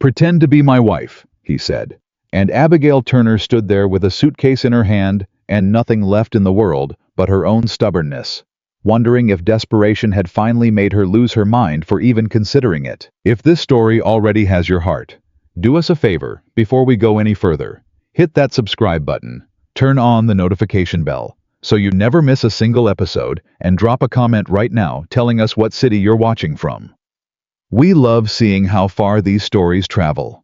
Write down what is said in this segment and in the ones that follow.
"Pretend to be my wife," he said. And Abigail Turner stood there with a suitcase in her hand and nothing left in the world but her own stubbornness, wondering if desperation had finally made her lose her mind for even considering it. If this story already has your heart, do us a favor before we go any further. Hit that subscribe button, turn on the notification bell, so you never miss a single episode, and drop a comment right now telling us what city you're watching from. We love seeing how far these stories travel.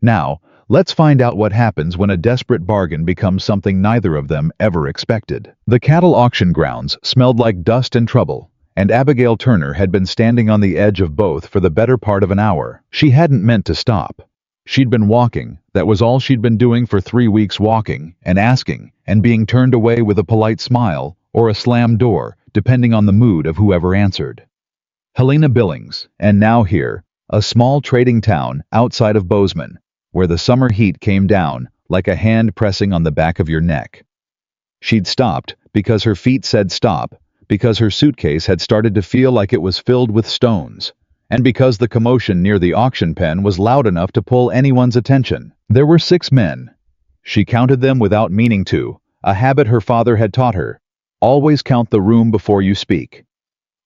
Now, let's find out what happens when a desperate bargain becomes something neither of them ever expected. The cattle auction grounds smelled like dust and trouble, and Abigail Turner had been standing on the edge of both for the better part of an hour. She hadn't meant to stop. She'd been walking, that was all she'd been doing for 3 weeks, walking and asking and being turned away with a polite smile or a slammed door, depending on the mood of whoever answered. Helena Billings, and now here, a small trading town outside of Bozeman, where the summer heat came down like a hand pressing on the back of your neck. She'd stopped because her feet said stop, because her suitcase had started to feel like it was filled with stones, and because the commotion near the auction pen was loud enough to pull anyone's attention. There were 6 men. She counted them without meaning to, a habit her father had taught her. Always count the room before you speak.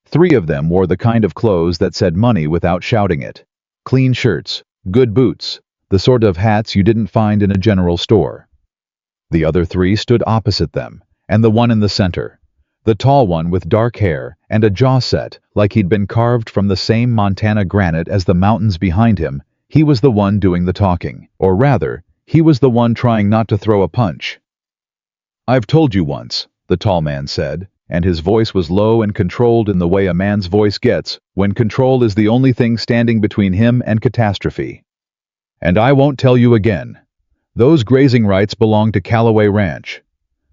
3 of them wore the kind of clothes that said money without shouting it. Clean shirts, good boots, the sort of hats you didn't find in a general store. The other 3 stood opposite them, and the one in the center, the tall one with dark hair and a jaw set like he'd been carved from the same Montana granite as the mountains behind him, he was the one doing the talking. Or rather, he was the one trying not to throw a punch. "I've told you once," the tall man said, and his voice was low and controlled in the way a man's voice gets when control is the only thing standing between him and catastrophe. "And I won't tell you again. Those grazing rights belong to Calloway Ranch.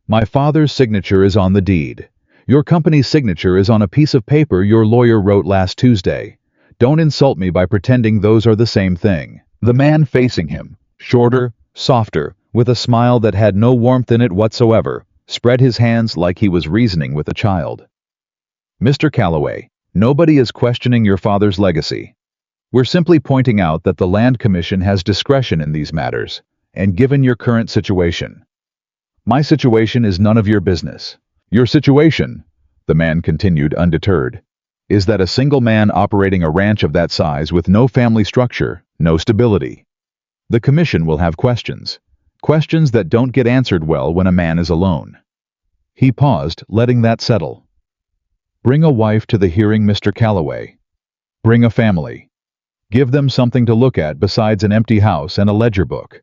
My father's signature is on the deed. Your company's signature is on a piece of paper your lawyer wrote last Tuesday. Don't insult me by pretending those are the same thing." The man facing him, shorter, softer, with a smile that had no warmth in it whatsoever, spread his hands like he was reasoning with a child. "Mr. Calloway, nobody is questioning your father's legacy. We're simply pointing out that the Land Commission has discretion in these matters, and given your current situation. My situation is none of your business. Your situation," the man continued undeterred, "is that a single man operating a ranch of that size with no family structure, no stability. The commission will have questions. Questions that don't get answered well when a man is alone." He paused, letting that settle. "Bring a wife to the hearing, Mr. Calloway. Bring a family. Give them something to look at besides an empty house and a ledger book.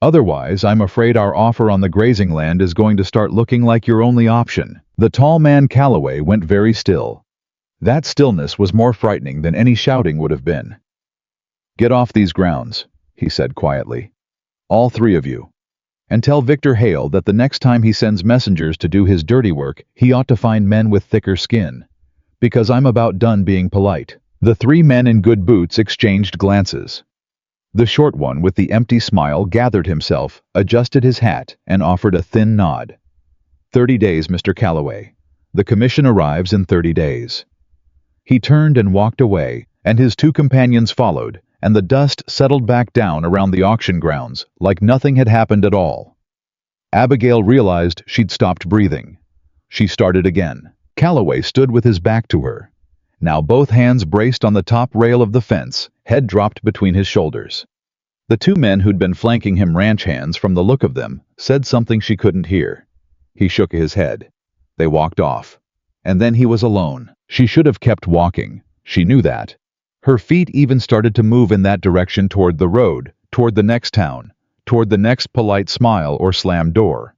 Otherwise, I'm afraid our offer on the grazing land is going to start looking like your only option." The tall man Calloway went very still. That stillness was more frightening than any shouting would have been. "Get off these grounds," he said quietly. "All 3 of you. And tell Victor Hale that the next time he sends messengers to do his dirty work, he ought to find men with thicker skin. Because I'm about done being polite." The 3 men in good boots exchanged glances. The short one with the empty smile gathered himself, adjusted his hat, and offered a thin nod. 30 days, Mr. Calloway. The commission arrives in 30 days. He turned and walked away, and his 2 companions followed, and the dust settled back down around the auction grounds like nothing had happened at all. Abigail realized she'd stopped breathing. She started again. Calloway stood with his back to her. Now both hands braced on the top rail of the fence, head dropped between his shoulders. The 2 men who'd been flanking him, ranch hands from the look of them, said something she couldn't hear. He shook his head. They walked off. And then he was alone. She should have kept walking. She knew that. Her feet even started to move in that direction toward the road, toward the next town, toward the next polite smile or slammed door.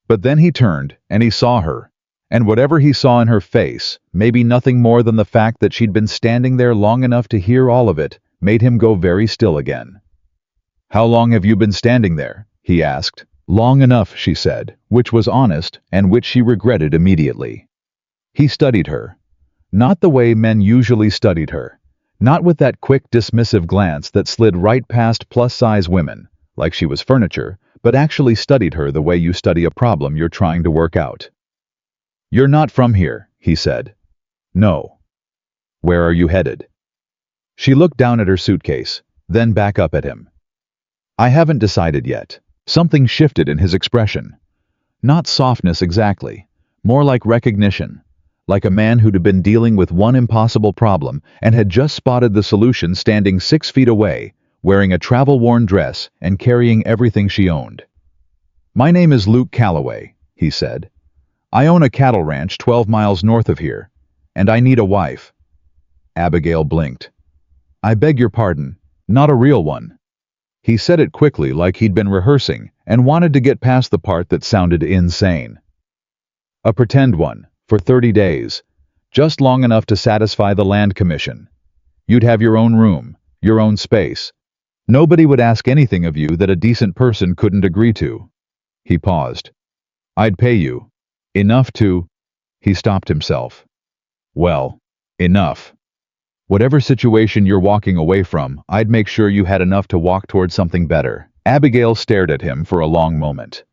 But then he turned, and he saw her. And whatever he saw in her face, maybe nothing more than the fact that she'd been standing there long enough to hear all of it, made him go very still again. "How long have you been standing there?" he asked. "Long enough," she said, which was honest and which she regretted immediately. He studied her. Not the way men usually studied her. Not with that quick, dismissive glance that slid right past plus-size women, like she was furniture, but actually studied her the way you study a problem you're trying to work out. "You're not from here," he said. "No." "Where are you headed?" She looked down at her suitcase. then back up at him. "I haven't decided yet." Something shifted in his expression. Not softness exactly, more like recognition, like a man who'd been dealing with one impossible problem and had just spotted the solution standing 6 feet away, wearing a travel-worn dress and carrying everything she owned. "My name is Luke Calloway," he said. "I own a cattle ranch 12 miles north of here, and I need a wife." Abigail blinked. "I beg your pardon, not a real one." He said it quickly like he'd been rehearsing and wanted to get past the part that sounded insane. "A pretend one, for 30 days, just long enough to satisfy the land commission. You'd have your own room, your own space. Nobody would ask anything of you that a decent person couldn't agree to." He paused. "I'd pay you. Enough to—" He stopped himself. "Well, enough. Whatever situation you're walking away from, I'd make sure you had enough to walk towards something better." Abigail stared at him for a long moment.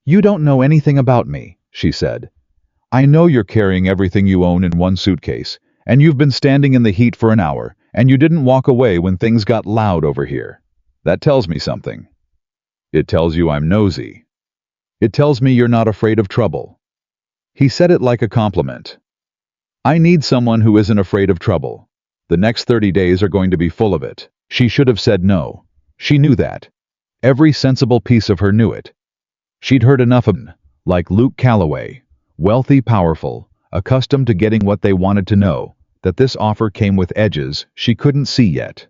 "You don't know anything about me," she said. "I know you're carrying everything you own in one suitcase, and you've been standing in the heat for an hour, and you didn't walk away when things got loud over here. That tells me something. It tells you I'm nosy. It tells me you're not afraid of trouble." He said it like a compliment. "I need someone who isn't afraid of trouble. The next 30 days are going to be full of it." She should have said no. She knew that. Every sensible piece of her knew it. She'd heard enough of men, like Luke Calloway, wealthy, powerful, accustomed to getting what they wanted to know, that this offer came with edges she couldn't see yet.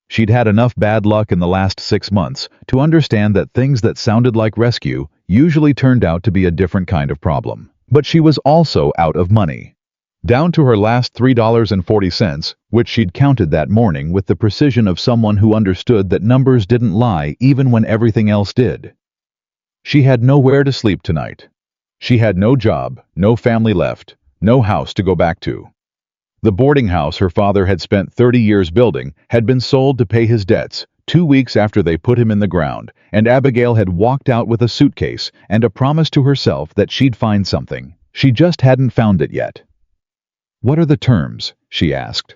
She'd had enough bad luck in the last 6 months to understand that things that sounded like rescue usually turned out to be a different kind of problem. But she was also out of money. Down to her last $3.40, which she'd counted that morning with the precision of someone who understood that numbers didn't lie even when everything else did. She had nowhere to sleep tonight. She had no job, no family left, no house to go back to. The boarding house her father had spent 30 years building had been sold to pay his debts 2 weeks after they put him in the ground, and Abigail had walked out with a suitcase and a promise to herself that she'd find something. She just hadn't found it yet. "What are the terms?" she asked.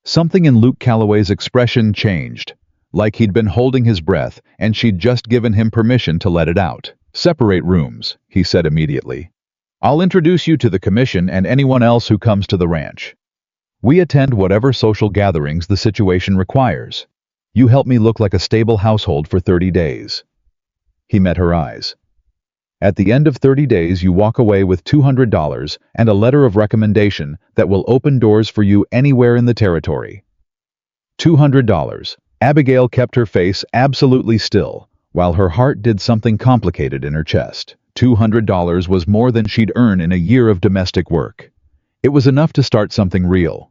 Something in Luke Calloway's expression changed, like he'd been holding his breath and she'd just given him permission to let it out. "Separate rooms," he said immediately. "I'll introduce you to the commission and anyone else who comes to the ranch. We attend whatever social gatherings the situation requires. You help me look like a stable household for 30 days. He met her eyes. "At the end of 30 days you walk away with $200 and a letter of recommendation that will open doors for you anywhere in the territory." $200. Abigail kept her face absolutely still, while her heart did something complicated in her chest. $200 was more than she'd earn in a year of domestic work. It was enough to start something real.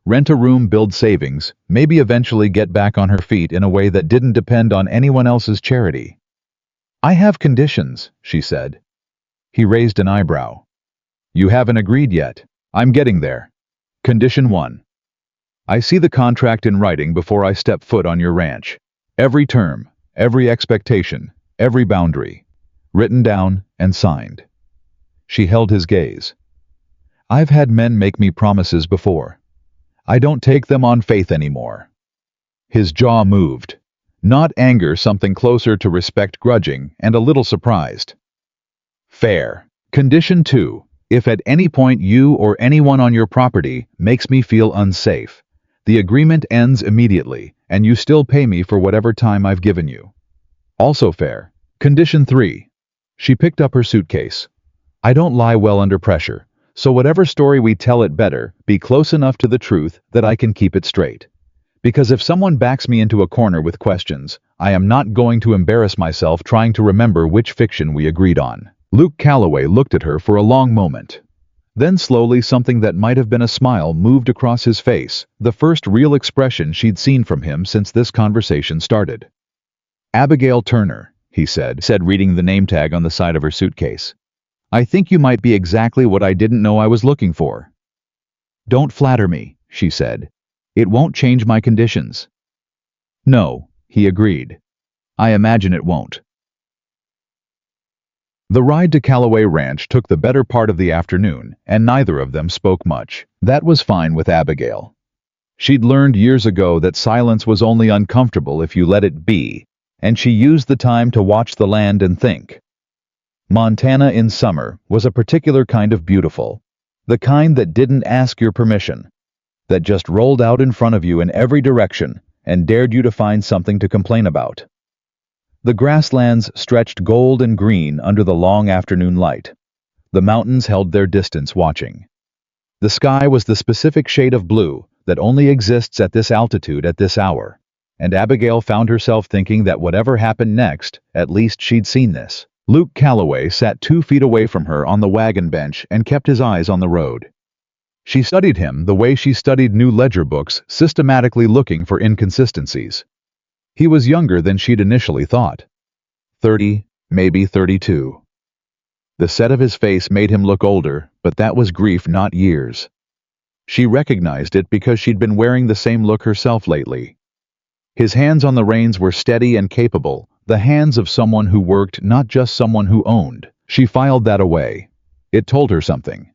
Rent a room, build savings, maybe eventually get back on her feet in a way that didn't depend on anyone else's charity. "I have conditions," she said. He raised an eyebrow. "You haven't agreed yet." "I'm getting there. Condition 1. I see the contract in writing before I step foot on your ranch. Every term, every expectation, every boundary. Written down and signed." She held his gaze. "I've had men make me promises before. I don't take them on faith anymore." His jaw moved. Not anger, something closer to respect, grudging, and a little surprised. "Fair. Condition 2. If at any point you or anyone on your property makes me feel unsafe, the agreement ends immediately, and you still pay me for whatever time I've given you." Also fair. Condition 3. She picked up her suitcase. "I don't lie well under pressure, so whatever story we tell, it better be close enough to the truth that I can keep it straight. Because if someone backs me into a corner with questions, I am not going to embarrass myself trying to remember which fiction we agreed on." Luke Calloway looked at her for a long moment. Then slowly something that might have been a smile moved across his face, the first real expression she'd seen from him since this conversation started. "Abigail Turner," he said, reading the name tag on the side of her suitcase. "I think you might be exactly what I didn't know I was looking for." "Don't flatter me," she said. "It won't change my conditions." "No," he agreed. "I imagine it won't." The ride to Calloway Ranch took the better part of the afternoon, and neither of them spoke much. That was fine with Abigail. She'd learned years ago that silence was only uncomfortable if you let it be, and she used the time to watch the land and think. Montana in summer was a particular kind of beautiful, the kind that didn't ask your permission, that just rolled out in front of you in every direction and dared you to find something to complain about. The grasslands stretched gold and green under the long afternoon light. The mountains held their distance watching. The sky was the specific shade of blue that only exists at this altitude at this hour, and Abigail found herself thinking that whatever happened next, at least she'd seen this. Luke Calloway sat 2 feet away from her on the wagon bench and kept his eyes on the road. She studied him the way she studied new ledger books, systematically looking for inconsistencies. He was younger than she'd initially thought. 30, maybe 32. The set of his face made him look older, but that was grief, not years. She recognized it because she'd been wearing the same look herself lately. His hands on the reins were steady and capable, the hands of someone who worked, not just someone who owned. She filed that away. It told her something.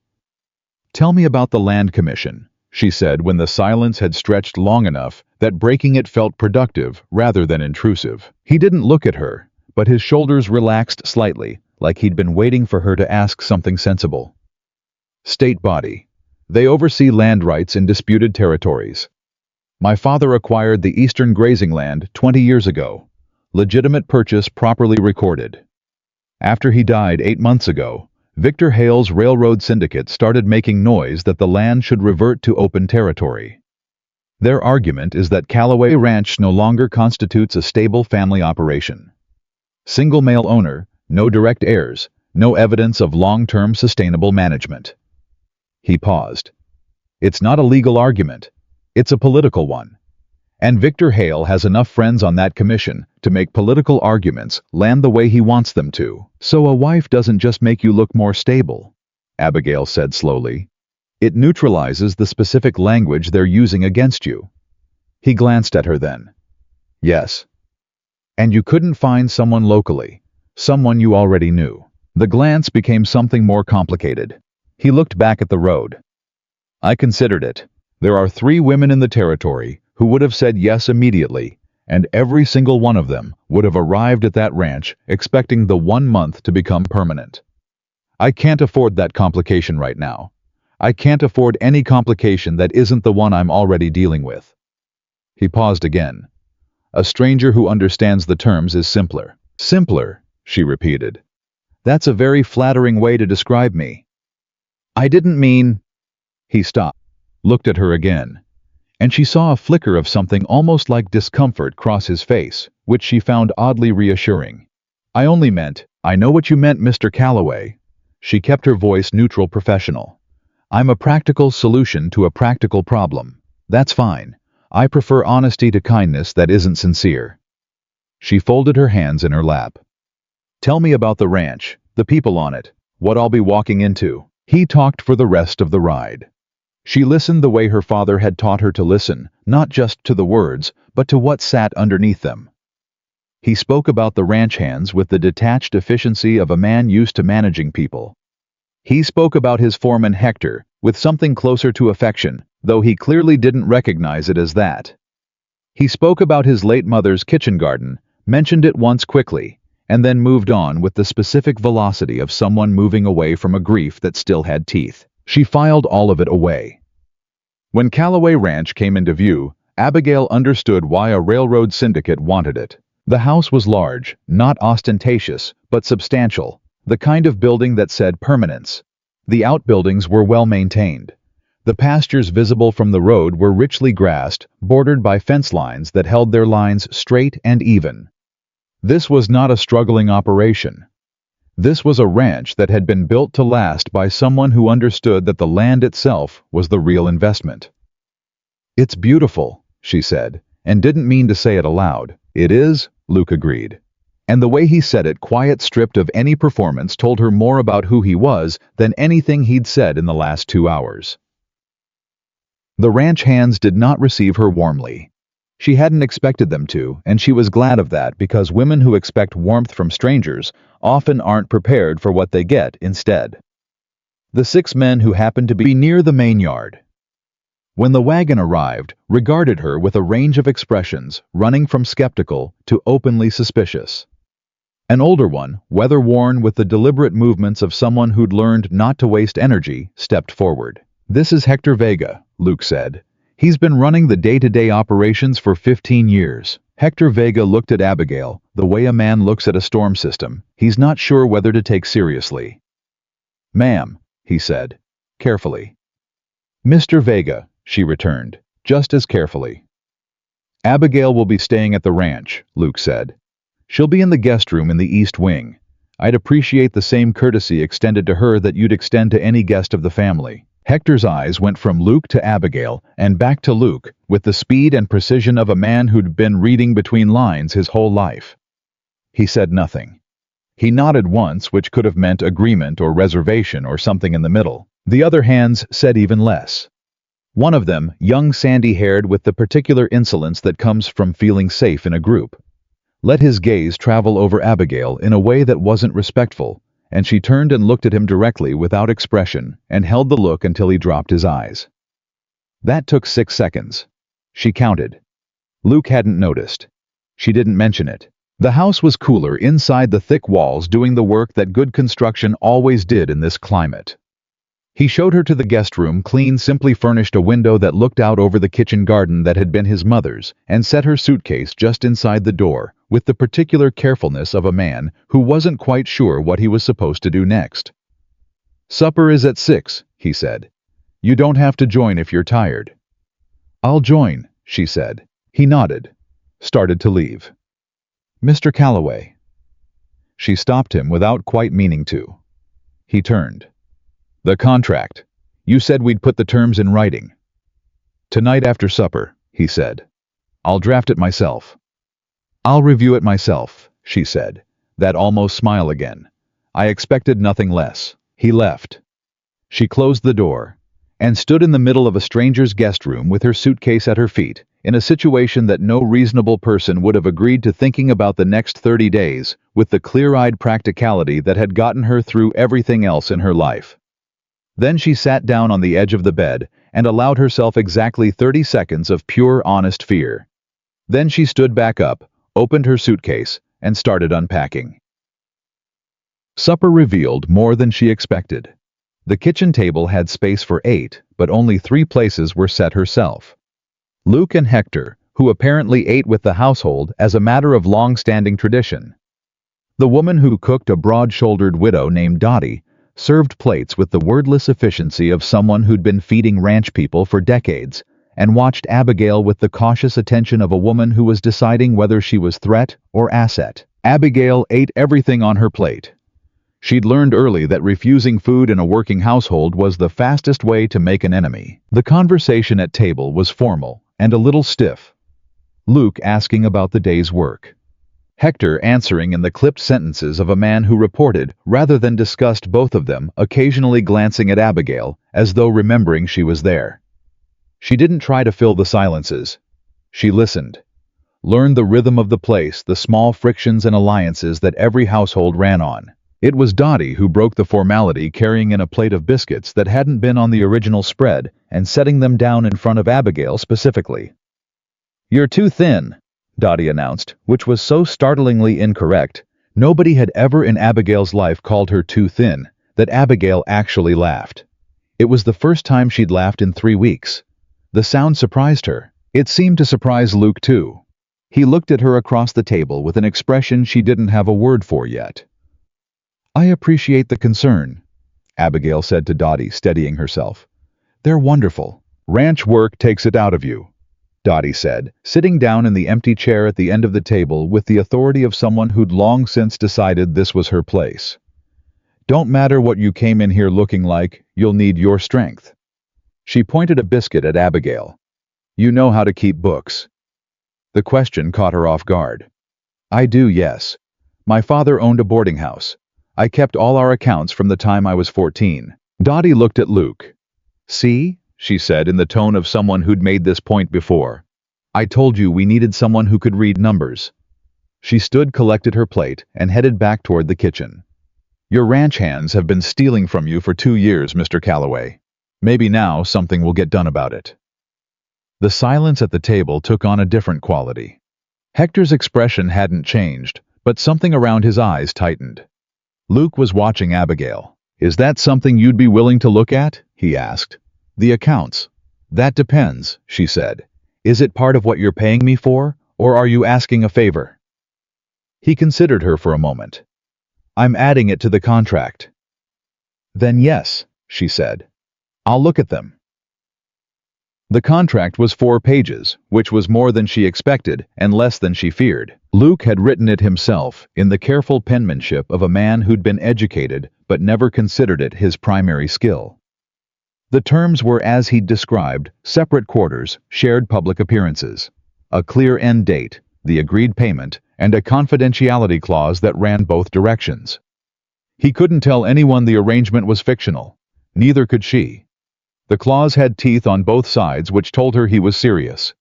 "Tell me about the land commission," she said when the silence had stretched long enough that breaking it felt productive rather than intrusive. He didn't look at her, but his shoulders relaxed slightly, like he'd been waiting for her to ask something sensible. "State body. They oversee land rights in disputed territories. My father acquired the eastern grazing land 20 years ago. Legitimate purchase properly recorded. After he died 8 months ago, Victor Hale's railroad syndicate started making noise that the land should revert to open territory. Their argument is that Calloway Ranch no longer constitutes a stable family operation. Single male owner, no direct heirs, no evidence of long-term sustainable management." He paused. "It's not a legal argument. It's a political one. And Victor Hale has enough friends on that commission to make political arguments land the way he wants them to. So a wife doesn't just make you look more stable," Abigail said slowly. "It neutralizes the specific language they're using against you." He glanced at her then. "Yes. And you couldn't find someone locally, someone you already knew." The glance became something more complicated. He looked back at the road. "I considered it. There are 3 women in the territory who would have said yes immediately, and every single one of them would have arrived at that ranch expecting the 1 month to become permanent. I can't afford that complication right now. I can't afford any complication that isn't the one I'm already dealing with." He paused again. "A stranger who understands the terms is simpler." "Simpler," she repeated. "That's a very flattering way to describe me." "I didn't mean—" He stopped, looked at her again, and she saw a flicker of something almost like discomfort cross his face, which she found oddly reassuring. "I only meant, I know what you meant, Mr. Calloway." She kept her voice neutral, professional. "I'm a practical solution to a practical problem. That's fine. I prefer honesty to kindness that isn't sincere." She folded her hands in her lap. "Tell me about the ranch, the people on it, what I'll be walking into." He talked for the rest of the ride. She listened the way her father had taught her to listen, not just to the words, but to what sat underneath them. He spoke about the ranch hands with the detached efficiency of a man used to managing people. He spoke about his foreman Hector with something closer to affection, though he clearly didn't recognize it as that. He spoke about his late mother's kitchen garden, mentioned it once quickly, and then moved on with the specific velocity of someone moving away from a grief that still had teeth. She filed all of it away. When Calloway Ranch came into view, Abigail understood why a railroad syndicate wanted it. The house was large, not ostentatious, but substantial, the kind of building that said permanence. The outbuildings were well maintained. The pastures visible from the road were richly grassed, bordered by fence lines that held their lines straight and even. This was not a struggling operation. This was a ranch that had been built to last by someone who understood that the land itself was the real investment. "It's beautiful," she said, and didn't mean to say it aloud. "It is," Luke agreed. And the way he said it, quiet, stripped of any performance, told her more about who he was than anything he'd said in the last 2 hours. The ranch hands did not receive her warmly. She hadn't expected them to, and she was glad of that because women who expect warmth from strangers often aren't prepared for what they get instead. The 6 men who happened to be near the main yard. When the wagon arrived, regarded her with a range of expressions, running from skeptical to openly suspicious. An older one, weather-worn with the deliberate movements of someone who'd learned not to waste energy, stepped forward. "This is Hector Vega," Luke said. "He's been running the day-to-day operations for 15 years. Hector Vega looked at Abigail, the way a man looks at a storm system. He's not sure whether to take seriously. "Ma'am," he said, carefully. "Mr. Vega," she returned, just as carefully. "Abigail will be staying at the ranch," Luke said. "She'll be in the guest room in the east wing. I'd appreciate the same courtesy extended to her that you'd extend to any guest of the family." Hector's eyes went from Luke to Abigail and back to Luke with the speed and precision of a man who'd been reading between lines his whole life. He said nothing. He nodded once, which could have meant agreement or reservation or something in the middle. The other hands said even less. One of them, young sandy-haired with the particular insolence that comes from feeling safe in a group, let his gaze travel over Abigail in a way that wasn't respectful, and she turned and looked at him directly without expression and held the look until he dropped his eyes. That took 6 seconds. She counted. Luke hadn't noticed. She didn't mention it. The house was cooler inside the thick walls, doing the work that good construction always did in this climate. He showed her to the guest room, clean, simply furnished, a window that looked out over the kitchen garden that had been his mother's, and set her suitcase just inside the door, with the particular carefulness of a man who wasn't quite sure what he was supposed to do next. "Supper is at 6, he said. "You don't have to join if you're tired." "I'll join," she said. He nodded, started to leave. "Mr. Calloway." She stopped him without quite meaning to. He turned. "The contract. You said we'd put the terms in writing." "Tonight after supper," he said. "I'll draft it myself." "I'll review it myself," she said, that almost smile again. "I expected nothing less." He left. She closed the door and stood in the middle of a stranger's guest room with her suitcase at her feet, in a situation that no reasonable person would have agreed to, thinking about the next 30 days with the clear-eyed practicality that had gotten her through everything else in her life. Then she sat down on the edge of the bed and allowed herself exactly 30 seconds of pure, honest fear. Then she stood back up, opened her suitcase, and started unpacking. Supper revealed more than she expected. The kitchen table had space for 8, but only 3 places were set herself. Luke and Hector, who apparently ate with the household as a matter of long-standing tradition. The woman who cooked, a broad-shouldered widow named Dottie, served plates with the wordless efficiency of someone who'd been feeding ranch people for decades, and watched Abigail with the cautious attention of a woman who was deciding whether she was threat or asset. Abigail ate everything on her plate. She'd learned early that refusing food in a working household was the fastest way to make an enemy. The conversation at table was formal and a little stiff. Luke asking about the day's work. Hector answering in the clipped sentences of a man who reported rather than discussed, both of them occasionally glancing at Abigail as though remembering she was there. She didn't try to fill the silences. She listened. Learned the rhythm of the place, the small frictions and alliances that every household ran on. It was Dottie who broke the formality, carrying in a plate of biscuits that hadn't been on the original spread and setting them down in front of Abigail specifically. "You're too thin," Dottie announced, which was so startlingly incorrect. Nobody had ever in Abigail's life called her too thin, that Abigail actually laughed. It was the first time she'd laughed in 3 weeks. The sound surprised her. It seemed to surprise Luke too. He looked at her across the table with an expression she didn't have a word for yet. "I appreciate the concern," Abigail said to Dottie, steadying herself. "They're wonderful. Ranch work takes it out of you," Dottie said, sitting down in the empty chair at the end of the table with the authority of someone who'd long since decided this was her place. "Don't matter what you came in here looking like, you'll need your strength." She pointed a biscuit at Abigail. "You know how to keep books." The question caught her off guard. "I do, yes. My father owned a boarding house. I kept all our accounts from the time I was 14. Dottie looked at Luke. "See?" she said in the tone of someone who'd made this point before. "I told you we needed someone who could read numbers." She stood, collected her plate, and headed back toward the kitchen. "Your ranch hands have been stealing from you for 2 years, Mr. Calloway. Maybe now something will get done about it." The silence at the table took on a different quality. Hector's expression hadn't changed, but something around his eyes tightened. Luke was watching Abigail. "Is that something you'd be willing to look at?" he asked. "The accounts." "That depends," she said. "Is it part of what you're paying me for, or are you asking a favor?" He considered her for a moment. "I'm adding it to the contract." "Then yes," she said. "I'll look at them." The contract was 4 pages, which was more than she expected and less than she feared. Luke had written it himself, in the careful penmanship of a man who'd been educated but never considered it his primary skill. The terms were as he'd described: separate quarters, shared public appearances, a clear end date, the agreed payment, and a confidentiality clause that ran both directions. He couldn't tell anyone the arrangement was fictional. Neither could she. The clause had teeth on both sides which told her he was serious.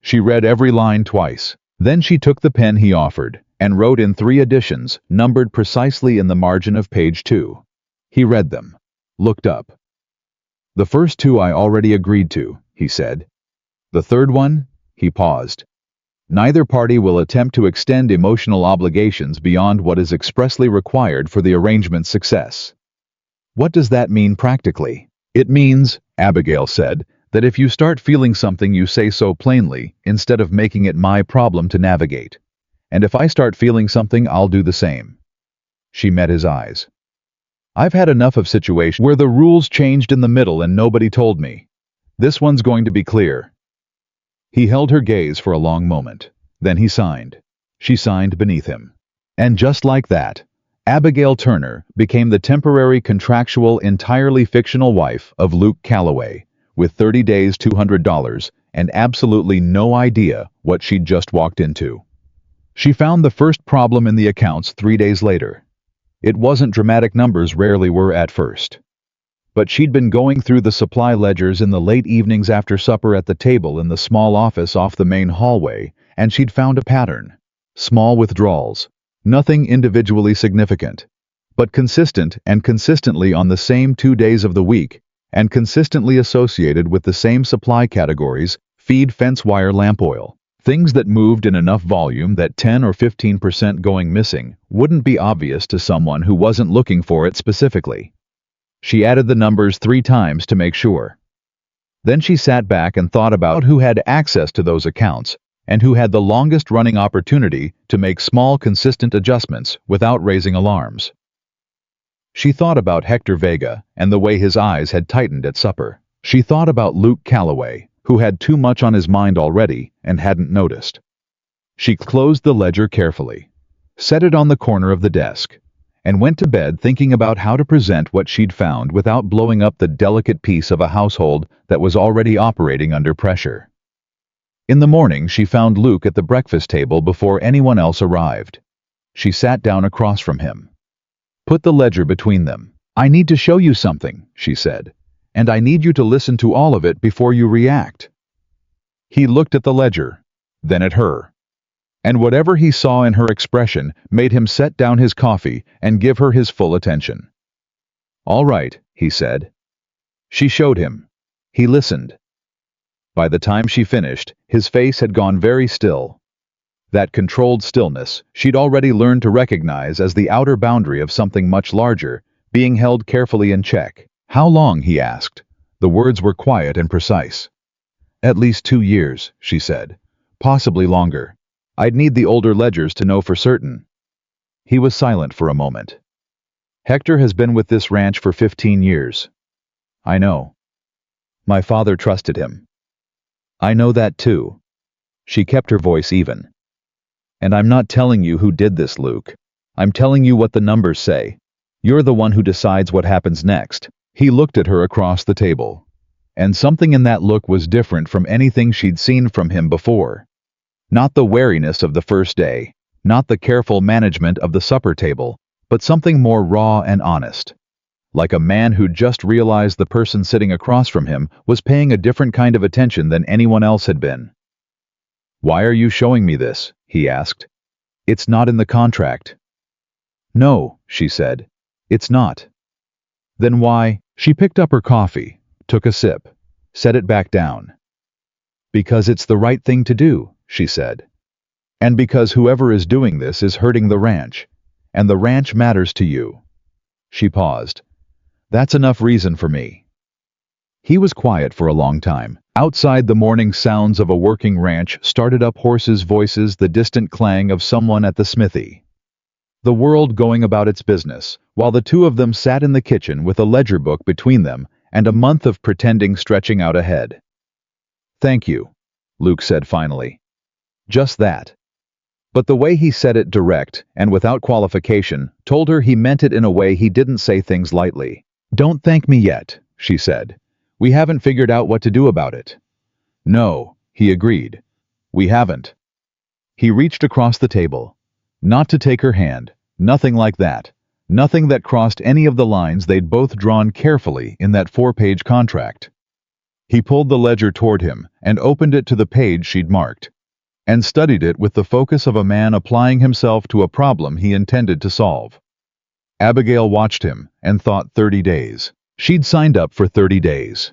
She read every line twice. Then she took the pen he offered and wrote in 3 additions, numbered precisely in the margin of page 2. He read them, looked up. "The first 2 I already agreed to," he said. "The third one?" He paused. "Neither party will attempt to extend emotional obligations beyond what is expressly required for the arrangement's success." "What does that mean practically?" "It means," Abigail said, "that if you start feeling something, you say so plainly, instead of making it my problem to navigate. And if I start feeling something, I'll do the same." She met his eyes. "I've had enough of situations where the rules changed in the middle and nobody told me. This one's going to be clear." He held her gaze for a long moment. Then he signed. She signed beneath him. And just like that, Abigail Turner became the temporary, contractual, entirely fictional wife of Luke Calloway, with 30 days, $200, and absolutely no idea what she'd just walked into. She found the first problem in the accounts 3 days later. It wasn't dramatic. Numbers rarely were at first. But she'd been going through the supply ledgers in the late evenings after supper at the table in the small office off the main hallway, and she'd found a pattern. Small withdrawals. Nothing individually significant, but consistent and consistently on the same 2 days of the week, and consistently associated with the same supply categories: feed, fence wire, lamp oil. Things that moved in enough volume that 10 or 15% going missing wouldn't be obvious to someone who wasn't looking for it specifically. She added the numbers 3 times to make sure. Then she sat back and thought about who had access to those accounts and who had the longest-running opportunity to make small, consistent adjustments without raising alarms. She thought about Hector Vega and the way his eyes had tightened at supper. She thought about Luke Calloway, who had too much on his mind already and hadn't noticed. She closed the ledger carefully, set it on the corner of the desk, and went to bed thinking about how to present what she'd found without blowing up the delicate piece of a household that was already operating under pressure. In the morning, she found Luke at the breakfast table before anyone else arrived. She sat down across from him. Put the ledger between them. "I need to show you something," she said, "and I need you to listen to all of it before you react." He looked at the ledger, then at her. And whatever he saw in her expression made him set down his coffee and give her his full attention. "All right," he said. She showed him. He listened. By the time she finished, his face had gone very still. That controlled stillness she'd already learned to recognize as the outer boundary of something much larger, being held carefully in check. "How long?" he asked. The words were quiet and precise. "At least 2 years," she said. "Possibly longer. I'd need the older ledgers to know for certain." He was silent for a moment. "Hector has been with this ranch for 15 years. I know. My father trusted him. I know that too." She kept her voice even. "And I'm not telling you who did this, Luke. I'm telling you what the numbers say. You're the one who decides what happens next." He looked at her across the table. And something in that look was different from anything she'd seen from him before. Not the wariness of the first day, not the careful management of the supper table, but something more raw and honest. Like a man who'd just realized the person sitting across from him was paying a different kind of attention than anyone else had been. "Why are you showing me this?" he asked. "It's not in the contract." "No," she said. "It's not." "Then why?" She picked up her coffee, took a sip, set it back down. Because it's the right thing to do, she said. And because whoever is doing this is hurting the ranch. And the ranch matters to you. She paused. That's enough reason for me. He was quiet for a long time. Outside, the morning sounds of a working ranch started up, horses' voices, the distant clang of someone at the smithy. The world going about its business, while the two of them sat in the kitchen with a ledger book between them and a month of pretending stretching out ahead. Thank you, Luke said finally. Just that. But the way he said it, direct and without qualification, told her he meant it in a way he didn't say things lightly. Don't thank me yet, she said. We haven't figured out what to do about it. No, he agreed. We haven't. He reached across the table. Not to take her hand, nothing like that. Nothing that crossed any of the lines they'd both drawn carefully in that 4-page contract. He pulled the ledger toward him and opened it to the page she'd marked, and studied it with the focus of a man applying himself to a problem he intended to solve. Abigail watched him and thought 30 days. She'd signed up for 30 days.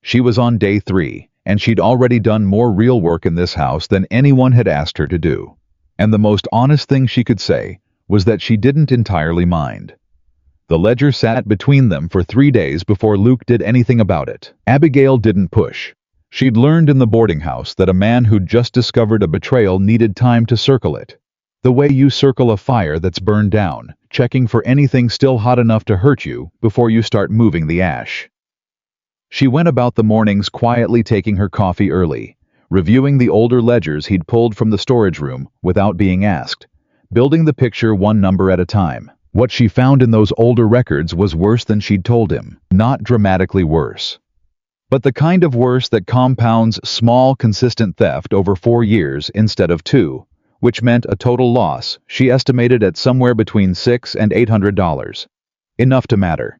She was on day 3, and she'd already done more real work in this house than anyone had asked her to do. And the most honest thing she could say was that she didn't entirely mind. The ledger sat between them for 3 days before Luke did anything about it. Abigail didn't push. She'd learned in the boarding house that a man who'd just discovered a betrayal needed time to circle it. The way you circle a fire that's burned down, checking for anything still hot enough to hurt you before you start moving the ash. She went about the mornings quietly, taking her coffee early, reviewing the older ledgers he'd pulled from the storage room without being asked, building the picture one number at a time. What she found in those older records was worse than she'd told him, not dramatically worse, but the kind of worse that compounds small, consistent theft over 4 years instead of 2, which meant a total loss she estimated at somewhere between $600 and $800. Enough to matter.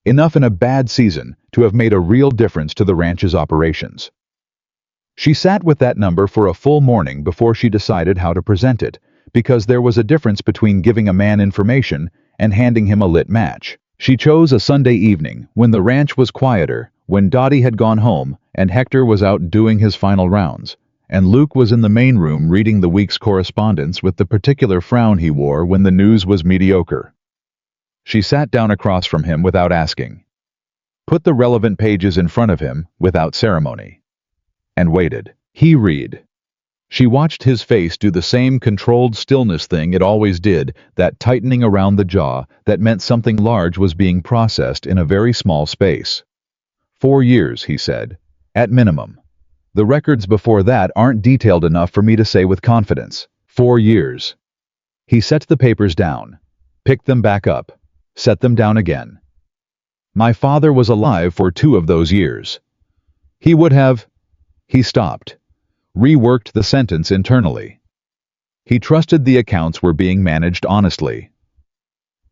Enough in a bad season to have made a real difference to the ranch's operations. She sat with that number for a full morning before she decided how to present it, because there was a difference between giving a man information and handing him a lit match. She chose a Sunday evening when the ranch was quieter, when Dottie had gone home and Hector was out doing his final rounds, and Luke was in the main room reading the week's correspondence with the particular frown he wore when the news was mediocre. She sat down across from him without asking, put the relevant pages in front of him without ceremony, and waited. He read. She watched his face do the same controlled stillness thing it always did, that tightening around the jaw that meant something large was being processed in a very small space. 4 years, he said, at minimum. The records before that aren't detailed enough for me to say with confidence. 4 years. He set the papers down, picked them back up, set them down again. My father was alive for 2 of those years. He would have... He stopped, reworked the sentence internally. He trusted the accounts were being managed honestly.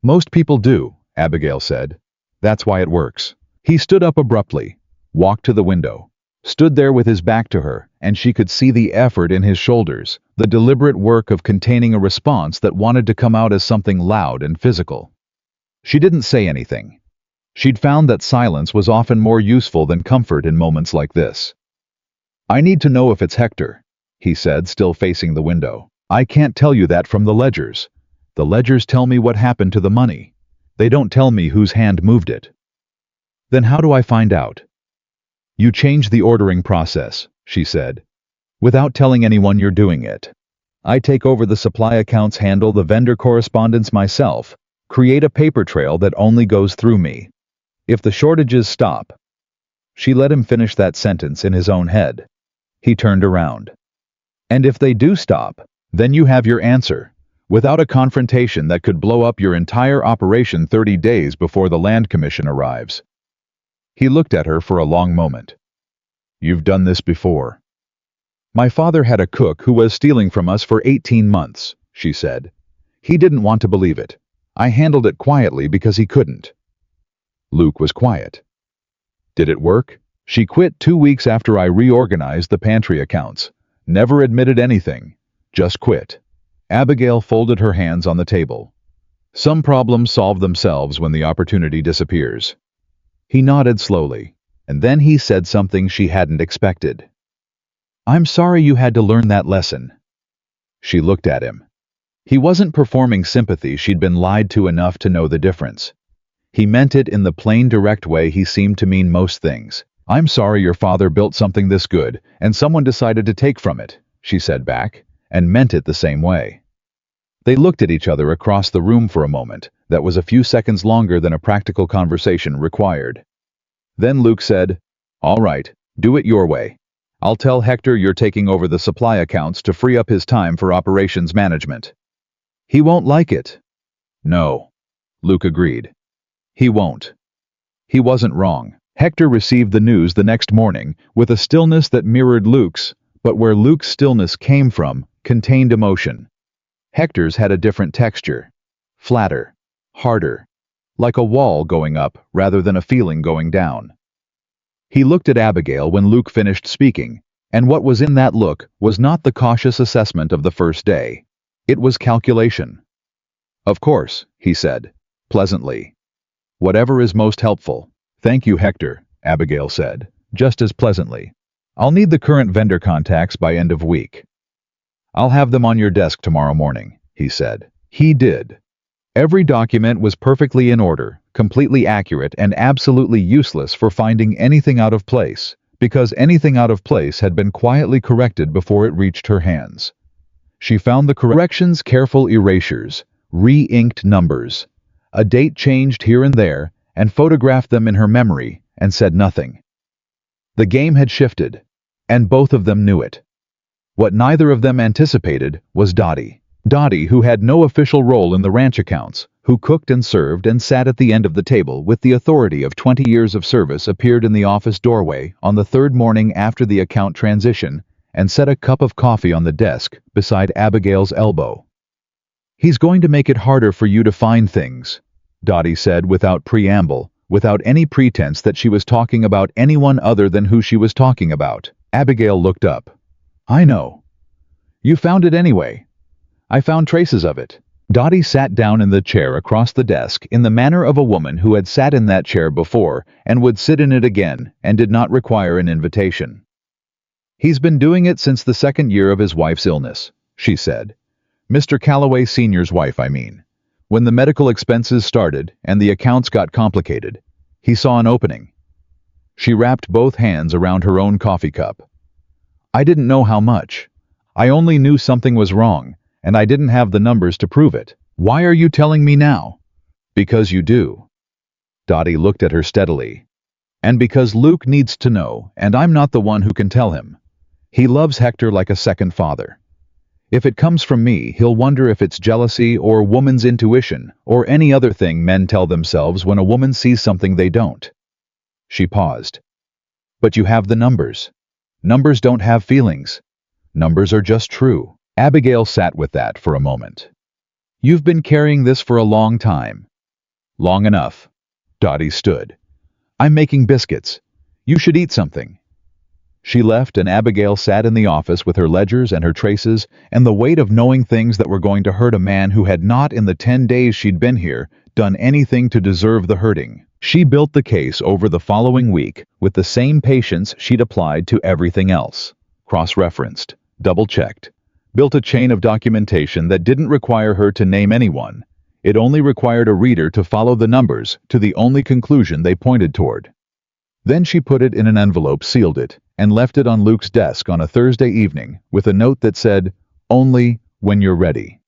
Most people do, Abigail said. That's why it works. He stood up abruptly, walked to the window, stood there with his back to her, and she could see the effort in his shoulders, the deliberate work of containing a response that wanted to come out as something loud and physical. She didn't say anything. She'd found that silence was often more useful than comfort in moments like this. I need to know if it's Hector, he said, still facing the window. I can't tell you that from the ledgers. The ledgers tell me what happened to the money. They don't tell me whose hand moved it. Then how do I find out? You change the ordering process, she said, without telling anyone you're doing it. I take over the supply accounts, handle the vendor correspondence myself, create a paper trail that only goes through me. If the shortages stop... She let him finish that sentence in his own head. He turned around. And if they do stop, then you have your answer, without a confrontation that could blow up your entire operation 30 days before the land commission arrives. He looked at her for a long moment. You've done this before. My father had a cook who was stealing from us for 18 months, she said. He didn't want to believe it. I handled it quietly because he couldn't. Luke was quiet. Did it work? She quit 2 weeks after I reorganized the pantry accounts. Never admitted anything. Just quit. Abigail folded her hands on the table. Some problems solve themselves when the opportunity disappears. He nodded slowly, and then he said something she hadn't expected. I'm sorry you had to learn that lesson. She looked at him. He wasn't performing sympathy. She'd been lied to enough to know the difference. He meant it in the plain, direct way he seemed to mean most things. I'm sorry your father built something this good, and someone decided to take from it, she said back, and meant it the same way. They looked at each other across the room for a moment that was a few seconds longer than a practical conversation required. Then Luke said, "All right, do it your way. I'll tell Hector you're taking over the supply accounts to free up his time for operations management." "He won't like it." "No," Luke agreed. "He won't." He wasn't wrong. Hector received the news the next morning with a stillness that mirrored Luke's, but where Luke's stillness came from contained emotion. Hector's had a different texture. Flatter. Harder. Like a wall going up rather than a feeling going down. He looked at Abigail when Luke finished speaking, and what was in that look was not the cautious assessment of the first day. It was calculation. "Of course," he said, pleasantly. "Whatever is most helpful." "Thank you, Hector," Abigail said, just as pleasantly. "I'll need the current vendor contacts by end of week." "I'll have them on your desk tomorrow morning," he said. He did. Every document was perfectly in order, completely accurate, and absolutely useless for finding anything out of place, because anything out of place had been quietly corrected before it reached her hands. She found the corrections, careful erasures, re-inked numbers, a date changed here and there, and photographed them in her memory, and said nothing. The game had shifted, and both of them knew it. What neither of them anticipated was Dottie. Dottie, who had no official role in the ranch accounts, who cooked and served and sat at the end of the table with the authority of 20 years of service, appeared in the office doorway on the third morning after the account transition and set a cup of coffee on the desk beside Abigail's elbow. "He's going to make it harder for you to find things," Dottie said without preamble, without any pretense that she was talking about anyone other than who she was talking about. Abigail looked up. "I know. You found it anyway. I found traces of it." Dottie sat down in the chair across the desk in the manner of a woman who had sat in that chair before and would sit in it again and did not require an invitation. "He's been doing it since the second year of his wife's illness," she said. "Mr. Calloway Sr.'s wife, I mean. When the medical expenses started and the accounts got complicated, he saw an opening." She wrapped both hands around her own coffee cup. "I didn't know how much. I only knew something was wrong, and I didn't have the numbers to prove it." "Why are you telling me now?" "Because you do." Dottie looked at her steadily. "And because Luke needs to know, and I'm not the one who can tell him. He loves Hector like a second father. If it comes from me, he'll wonder if it's jealousy or woman's intuition or any other thing men tell themselves when a woman sees something they don't." She paused. "But you have the numbers. Numbers don't have feelings. Numbers are just true." Abigail sat with that for a moment. "You've been carrying this for a long time." "Long enough." Dottie stood. "I'm making biscuits. You should eat something." She left, and Abigail sat in the office with her ledgers and her traces and the weight of knowing things that were going to hurt a man who had not, in the 10 days she'd been here, done anything to deserve the hurting. She built the case over the following week with the same patience she'd applied to everything else. Cross-referenced, double-checked. Built a chain of documentation that didn't require her to name anyone. It only required a reader to follow the numbers to the only conclusion they pointed toward. Then she put it in an envelope, sealed it, and left it on Luke's desk on a Thursday evening with a note that said, "Only when you're ready."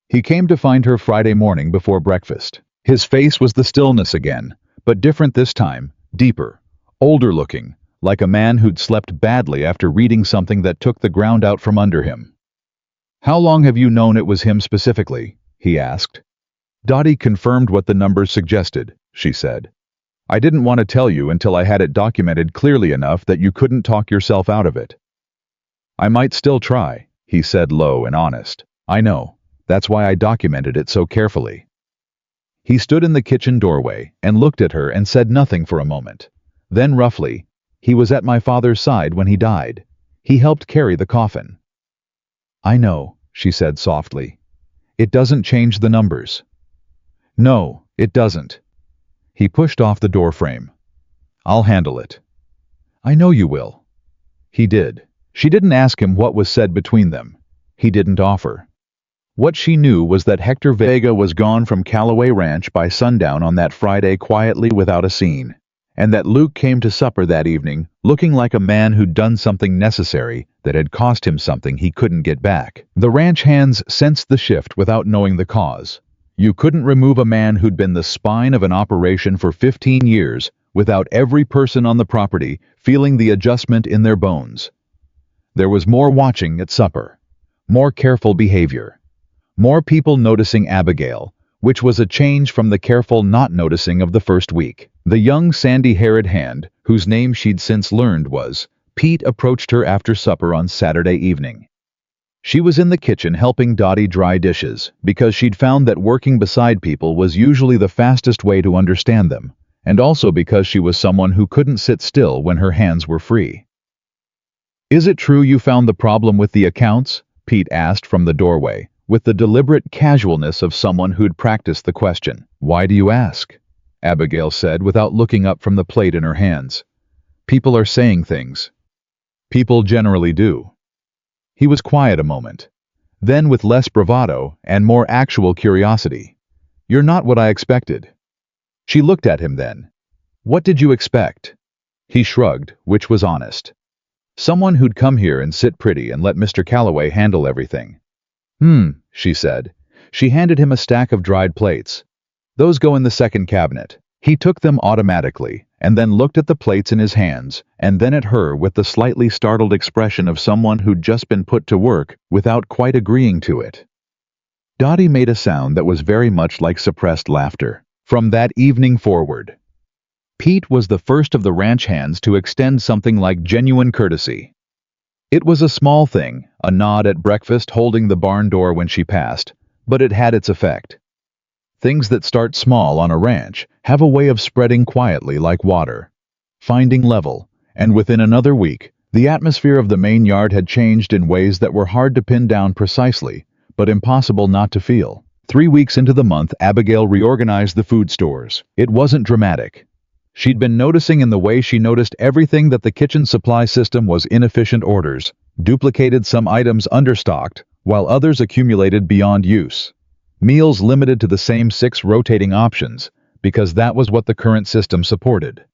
He came to find her Friday morning before breakfast. His face was the stillness again, but different this time, deeper, older looking, like a man who'd slept badly after reading something that took the ground out from under him. "How long have you known it was him specifically?" he asked. Dottie confirmed what the numbers suggested, she said. "I didn't want to tell you until I had it documented clearly enough that you couldn't talk yourself out of it." "I might still try," he said, low and honest. "I know. That's why I documented it so carefully." He stood in the kitchen doorway and looked at her and said nothing for a moment. Then roughly, "He was at my father's side when he died. He helped carry the coffin." "I know," she said softly. "It doesn't change the numbers." "No, it doesn't." He pushed off the doorframe. "I'll handle it." "I know you will." He did. She didn't ask him what was said between them. He didn't offer. What she knew was that Hector Vega was gone from Calloway Ranch by sundown on that Friday quietly without a scene, and that Luke came to supper that evening looking like a man who'd done something necessary that had cost him something he couldn't get back. The ranch hands sensed the shift without knowing the cause. You couldn't remove a man who'd been the spine of an operation for 15 years without every person on the property feeling the adjustment in their bones. There was more watching at supper, more careful behavior, more people noticing Abigail, which was a change from the careful not noticing of the first week. The young sandy-haired hand, whose name she'd since learned was Pete, approached her after supper on Saturday evening. She was in the kitchen helping Dottie dry dishes because she'd found that working beside people was usually the fastest way to understand them, and also because she was someone who couldn't sit still when her hands were free. "Is it true you found the problem with the accounts?" Pete asked from the doorway, with the deliberate casualness of someone who'd practiced the question. "Why do you ask?" Abigail said without looking up from the plate in her hands. "People are saying things. People generally do." He was quiet a moment. Then, with less bravado and more actual curiosity, "You're not what I expected." She looked at him then. "What did you expect?" He shrugged, which was honest. "Someone who'd come here and sit pretty and let Mr. Calloway handle everything." She said. She handed him a stack of dried plates. "Those go in the second cabinet." He took them automatically, and then looked at the plates in his hands, and then at her with the slightly startled expression of someone who'd just been put to work without quite agreeing to it. Dottie made a sound that was very much like suppressed laughter. From that evening forward, Pete was the first of the ranch hands to extend something like genuine courtesy. It was a small thing, a nod at breakfast holding the barn door when she passed, but it had its effect. Things that start small on a ranch have a way of spreading quietly like water, finding level, and within another week, the atmosphere of the main yard had changed in ways that were hard to pin down precisely, but impossible not to feel. 3 weeks into the month, Abigail reorganized the food stores. It wasn't dramatic. She'd been noticing in the way she noticed everything that the kitchen supply system was inefficient orders, duplicated some items understocked, while others accumulated beyond use. Meals limited to the same 6 rotating options, because that was what the current system supported.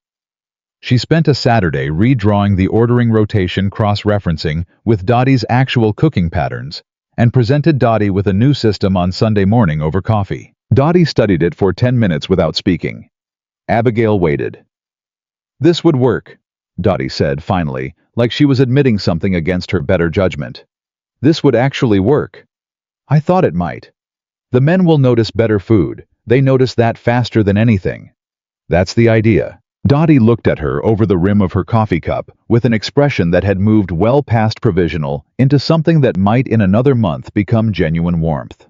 She spent a Saturday redrawing the ordering rotation cross-referencing with Dottie's actual cooking patterns, and presented Dottie with a new system on Sunday morning over coffee. Dottie studied it for 10 minutes without speaking. Abigail waited. "This would work," Dottie said finally, like she was admitting something against her better judgment. "This would actually work. I thought it might. The men will notice better food. They notice that faster than anything. That's the idea." Dottie looked at her over the rim of her coffee cup with an expression that had moved well past provisional into something that might in another month become genuine warmth.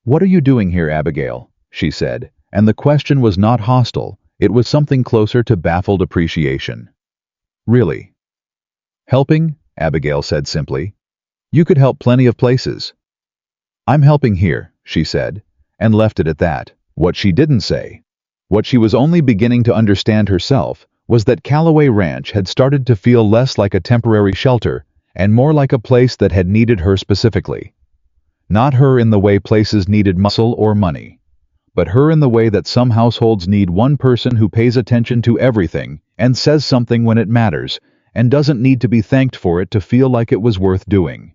"What are you doing here, Abigail?" she said, and the question was not hostile. It was something closer to baffled appreciation. "Really?" "Helping," Abigail said simply. "You could help plenty of places." "I'm helping here," she said, and left it at that. What she didn't say, what she was only beginning to understand herself, was that Calloway Ranch had started to feel less like a temporary shelter and more like a place that had needed her specifically. Not her in the way places needed muscle or money, but her in the way that some households need one person who pays attention to everything and says something when it matters and doesn't need to be thanked for it to feel like it was worth doing.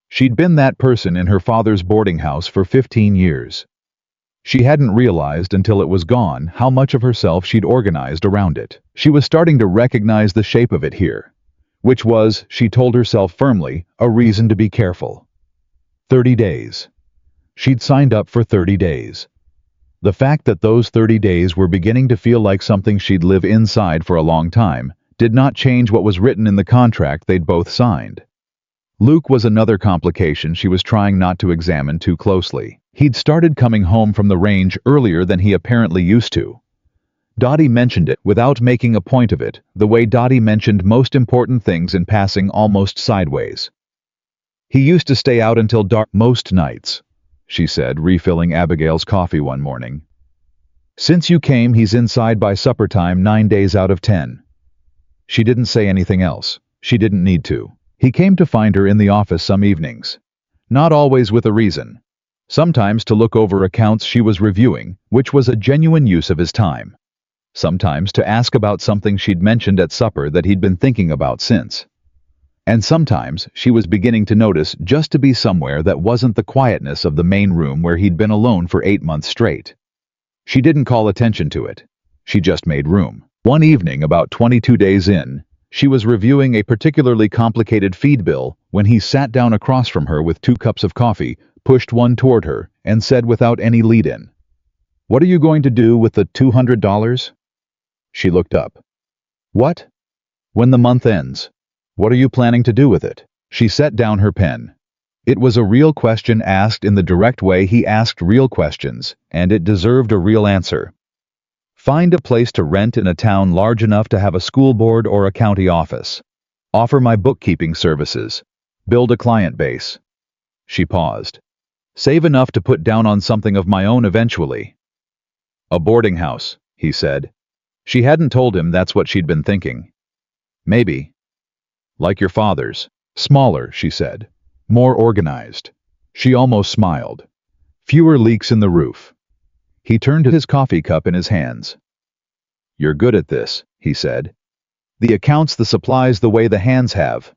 She'd been that person in her father's boarding house for 15 years. She hadn't realized until it was gone how much of herself she'd organized around it. She was starting to recognize the shape of it here, which was, she told herself firmly, a reason to be careful. 30 days. She'd signed up for 30 days. The fact that those 30 days were beginning to feel like something she'd live inside for a long time did not change what was written in the contract they'd both signed. Luke was another complication she was trying not to examine too closely. He'd started coming home from the range earlier than he apparently used to. Dottie mentioned it without making a point of it, the way Dottie mentioned most important things in passing almost sideways. "He used to stay out until dark most nights," she said, refilling Abigail's coffee one morning. "Since you came, he's inside by supper time 9 days out of 10. She didn't say anything else. She didn't need to. He came to find her in the office some evenings. Not always with a reason. Sometimes to look over accounts she was reviewing, which was a genuine use of his time. Sometimes to ask about something she'd mentioned at supper that he'd been thinking about since. And sometimes she was beginning to notice just to be somewhere that wasn't the quietness of the main room where he'd been alone for 8 months straight. She didn't call attention to it. She just made room. One evening, about 22 days in, she was reviewing a particularly complicated feed bill when he sat down across from her with 2 cups of coffee, pushed one toward her, and said without any lead-in, "What are you going to do with the $200? She looked up. "What?" "When the month ends. What are you planning to do with it?" She set down her pen. It was a real question asked in the direct way he asked real questions, and it deserved a real answer. Find a place to rent in a town large enough to have a school board or a county office. Offer my bookkeeping services. Build a client base. She paused. Save enough to put down on something of my own eventually. A boarding house, he said. She hadn't told him that's what she'd been thinking. Maybe. Like your father's. Smaller, she said. More organized. She almost smiled. Fewer leaks in the roof. He turned his coffee cup in his hands. You're good at this, he said. The accounts, the supplies, the way the hands have.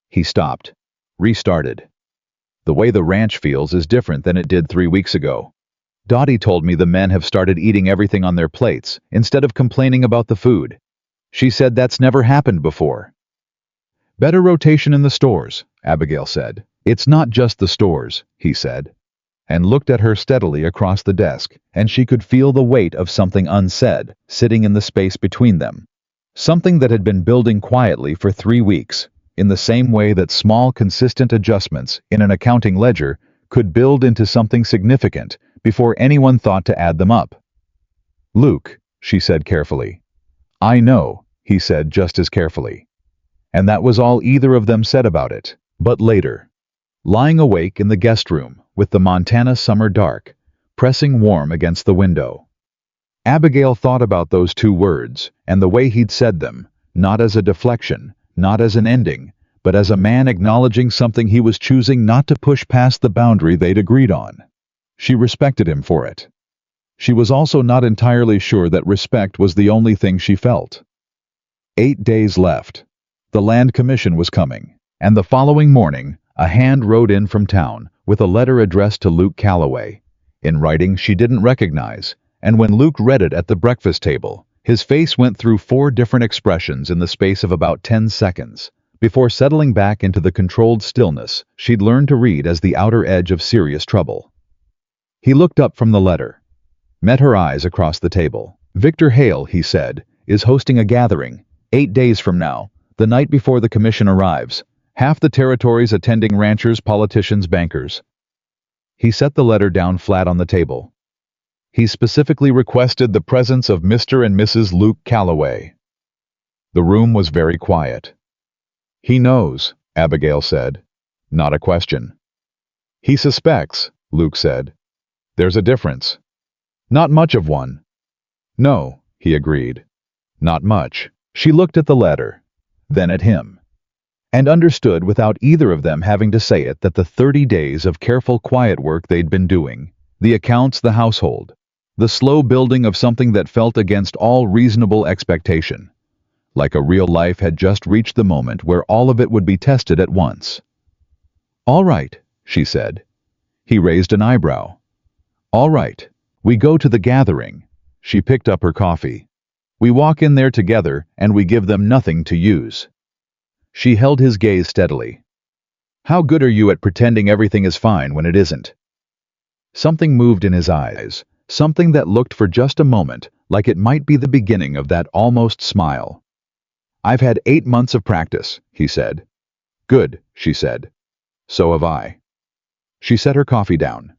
He stopped. Restarted. The way the ranch feels is different than it did 3 weeks ago. Dottie told me the men have started eating everything on their plates instead of complaining about the food. She said that's never happened before. Better rotation in the stores, Abigail said. It's not just the stores, he said, and looked at her steadily across the desk, and she could feel the weight of something unsaid sitting in the space between them. Something that had been building quietly for 3 weeks, in the same way that small, consistent adjustments in an accounting ledger could build into something significant before anyone thought to add them up. Luke, she said carefully. I know, he said just as carefully. And that was all either of them said about it. But later, lying awake in the guest room with the Montana summer dark, pressing warm against the window, Abigail thought about those 2 words and the way he'd said them, not as a deflection, not as an ending, but as a man acknowledging something he was choosing not to push past the boundary they'd agreed on. She respected him for it. She was also not entirely sure that respect was the only thing she felt. 8 days left. The land commission was coming, and the following morning, a hand rode in from town with a letter addressed to Luke Calloway, in writing she didn't recognize, and when Luke read it at the breakfast table, his face went through 4 different expressions in the space of about 10 seconds, before settling back into the controlled stillness she'd learned to read as the outer edge of serious trouble. He looked up from the letter, met her eyes across the table. Victor Hale, he said, is hosting a gathering, 8 days from now, the night before the commission arrives. Half the territory's attending ranchers, politicians, bankers. He set the letter down flat on the table. He specifically requested the presence of Mr. and Mrs. Luke Calloway. The room was very quiet. He knows, Abigail said. Not a question. He suspects, Luke said. There's a difference. Not much of one. No, he agreed. Not much. She looked at the letter, then at him, and understood without either of them having to say it that the 30 days of careful quiet work they'd been doing, the accounts, the household, the slow building of something that felt against all reasonable expectation, like a real life, had just reached the moment where all of it would be tested at once. All right, she said. He raised an eyebrow. All right, we go to the gathering. She picked up her coffee. We walk in there together and we give them nothing to use. She held his gaze steadily. How good are you at pretending everything is fine when it isn't? Something moved in his eyes, something that looked for just a moment like it might be the beginning of that almost smile. I've had 8 months of practice, he said. Good, she said. So have I. She set her coffee down,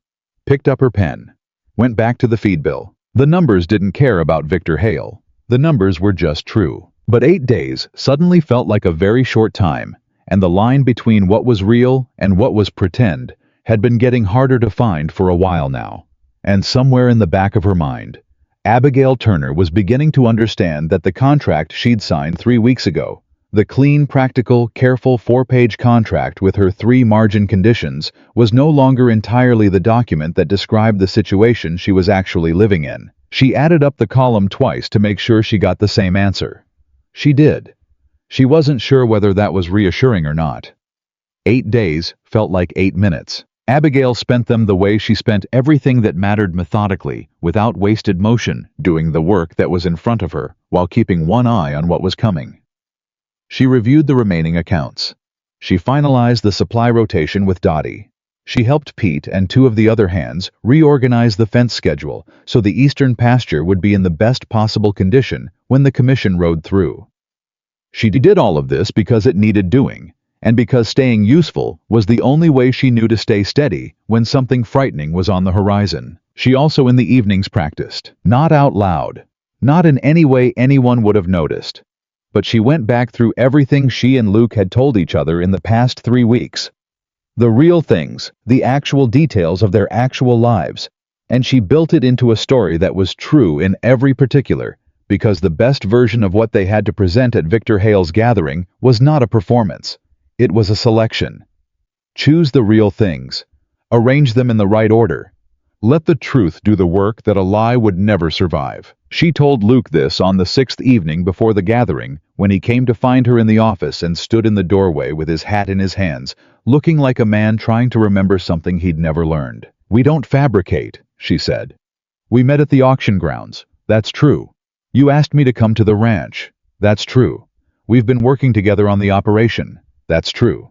picked up her pen, went back to the feed bill. The numbers didn't care about Victor Hale. The numbers were just true. But 8 days suddenly felt like a very short time, and the line between what was real and what was pretend had been getting harder to find for a while now. And somewhere in the back of her mind, Abigail Turner was beginning to understand that the contract she'd signed 3 weeks ago, The clean, practical, careful 4-page contract with her 3 margin conditions was no longer entirely the document that described the situation she was actually living in. She added up the column twice to make sure she got the same answer. She did. She wasn't sure whether that was reassuring or not. 8 days felt like 8 minutes. Abigail spent them the way she spent everything that mattered, methodically, without wasted motion, doing the work that was in front of her, while keeping one eye on what was coming. She reviewed the remaining accounts. She finalized the supply rotation with Dottie. She helped Pete and 2 of the other hands reorganize the fence schedule so the eastern pasture would be in the best possible condition when the commission rode through. She did all of this because it needed doing, and because staying useful was the only way she knew to stay steady when something frightening was on the horizon. She also in the evenings practiced, not out loud, not in any way anyone would have noticed. But she went back through everything she and Luke had told each other in the past 3 weeks. The real things, the actual details of their actual lives, and she built it into a story that was true in every particular, because the best version of what they had to present at Victor Hale's gathering was not a performance. It was a selection. Choose the real things. Arrange them in the right order. Let the truth do the work that a lie would never survive. She told Luke this on the 6th evening before the gathering, when he came to find her in the office and stood in the doorway with his hat in his hands, looking like a man trying to remember something he'd never learned. "We don't fabricate," she said. "We met at the auction grounds. That's true. You asked me to come to the ranch. That's true. We've been working together on the operation. That's true.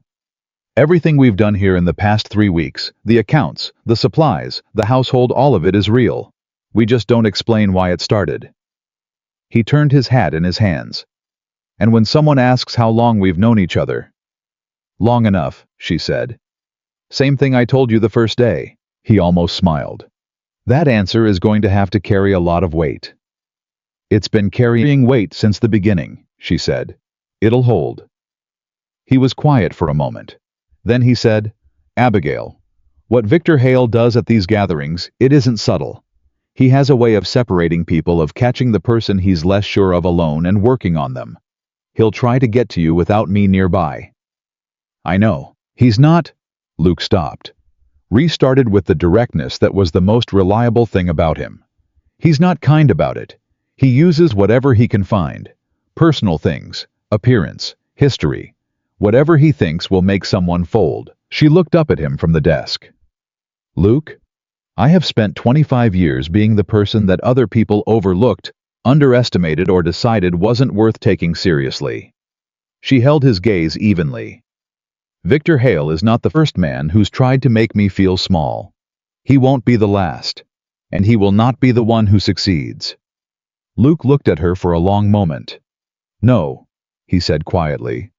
Everything we've done here in the past 3 weeks, the accounts, the supplies, the household, all of it is real. We just don't explain why it started." He turned his hat in his hands. "And when someone asks how long we've known each other—" "Long enough," she said. "Same thing I told you the first day." He almost smiled. "That answer is going to have to carry a lot of weight." "It's been carrying weight since the beginning," she said. "It'll hold." He was quiet for a moment. Then he said, "Abigail, what Victor Hale does at these gatherings, it isn't subtle. He has a way of separating people, of catching the person he's less sure of alone and working on them. He'll try to get to you without me nearby." "I know. He's not—" Luke stopped. Restarted with the directness that was the most reliable thing about him. "He's not kind about it. He uses whatever he can find. Personal things, appearance, history. Whatever he thinks will make someone fold." She looked up at him from the desk. "Luke, I have spent 25 years being the person that other people overlooked, underestimated, or decided wasn't worth taking seriously." She held his gaze evenly. "Victor Hale is not the first man who's tried to make me feel small. He won't be the last. And he will not be the one who succeeds." Luke looked at her for a long moment. "No," he said quietly.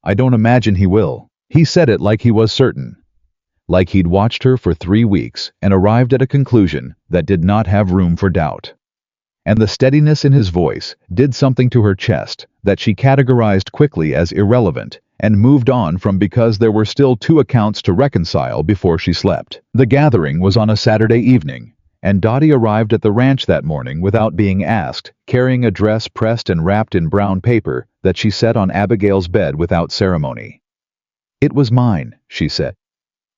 "I don't imagine he will." He said it like he was certain. Like he'd watched her for 3 weeks and arrived at a conclusion that did not have room for doubt. And the steadiness in his voice did something to her chest that she categorized quickly as irrelevant and moved on from, because there were still 2 accounts to reconcile before she slept. The gathering was on a Saturday evening, and Dottie arrived at the ranch that morning without being asked, carrying a dress pressed and wrapped in brown paper that she set on Abigail's bed without ceremony. "It was mine," she said.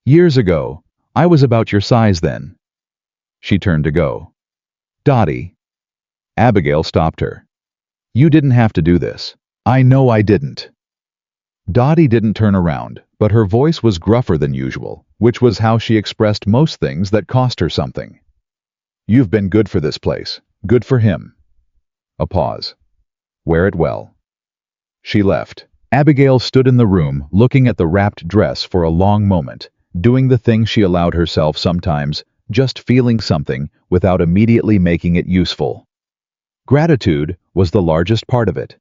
"Years ago. I was about your size then." She turned to go. "Dottie." Abigail stopped her. "You didn't have to do this." "I know I didn't." Dottie didn't turn around, but her voice was gruffer than usual, which was how she expressed most things that cost her something. "You've been good for this place. Good for him." A pause. "Wear it well." She left. Abigail stood in the room, looking at the wrapped dress for a long moment, doing the thing she allowed herself sometimes, just feeling something without immediately making it useful. Gratitude was the largest part of it.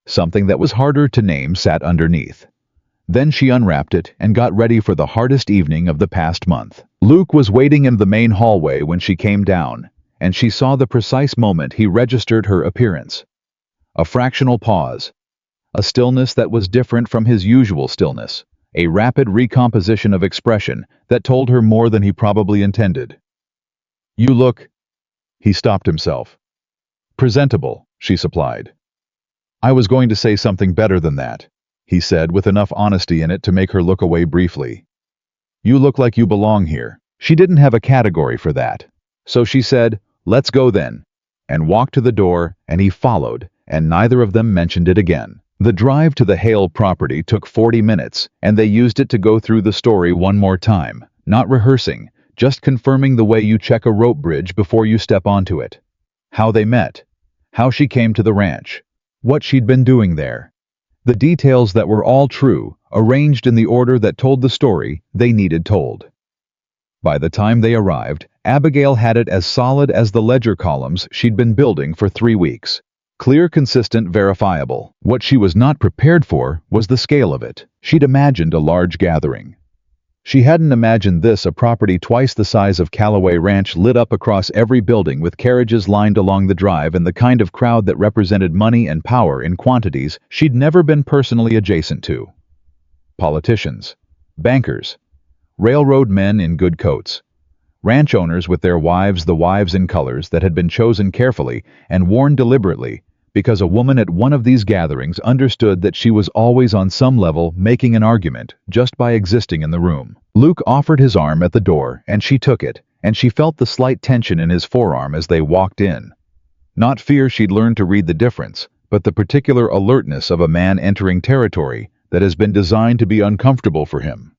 Something that was harder to name sat underneath. Then she unwrapped it and got ready for the hardest evening of the past month. Luke was waiting in the main hallway when she came down, and she saw the precise moment he registered her appearance. A fractional pause. A stillness that was different from his usual stillness. A rapid recomposition of expression that told her more than he probably intended. "You look—" He stopped himself. "Presentable," she supplied. I was going to say something better than that, he said with enough honesty in it to make her look away briefly. You look like you belong here. She didn't have a category for that. So she said, let's go then, and walked to the door, and he followed, and neither of them mentioned it again. The drive to the Hale property took 40 minutes, and they used it to go through the story one more time, not rehearsing, just confirming the way you check a rope bridge before you step onto it. How they met, how she came to the ranch, what she'd been doing there. The details that were all true, arranged in the order that told the story they needed told. By the time they arrived, Abigail had it as solid as the ledger columns she'd been building for 3 weeks. Clear, consistent, verifiable. What she was not prepared for was the scale of it. She'd imagined a large gathering. She hadn't imagined this, a property twice the size of Calloway Ranch, lit up across every building with carriages lined along the drive, and the kind of crowd that represented money and power in quantities she'd never been personally adjacent to. Politicians, bankers, railroad men in good coats, ranch owners with their wives, the wives in colors that had been chosen carefully and worn deliberately, because a woman at one of these gatherings understood that she was always on some level making an argument just by existing in the room. Luke offered his arm at the door, and she took it, and she felt the slight tension in his forearm as they walked in. Not fear, she'd learned to read the difference, but the particular alertness of a man entering territory that has been designed to be uncomfortable for him.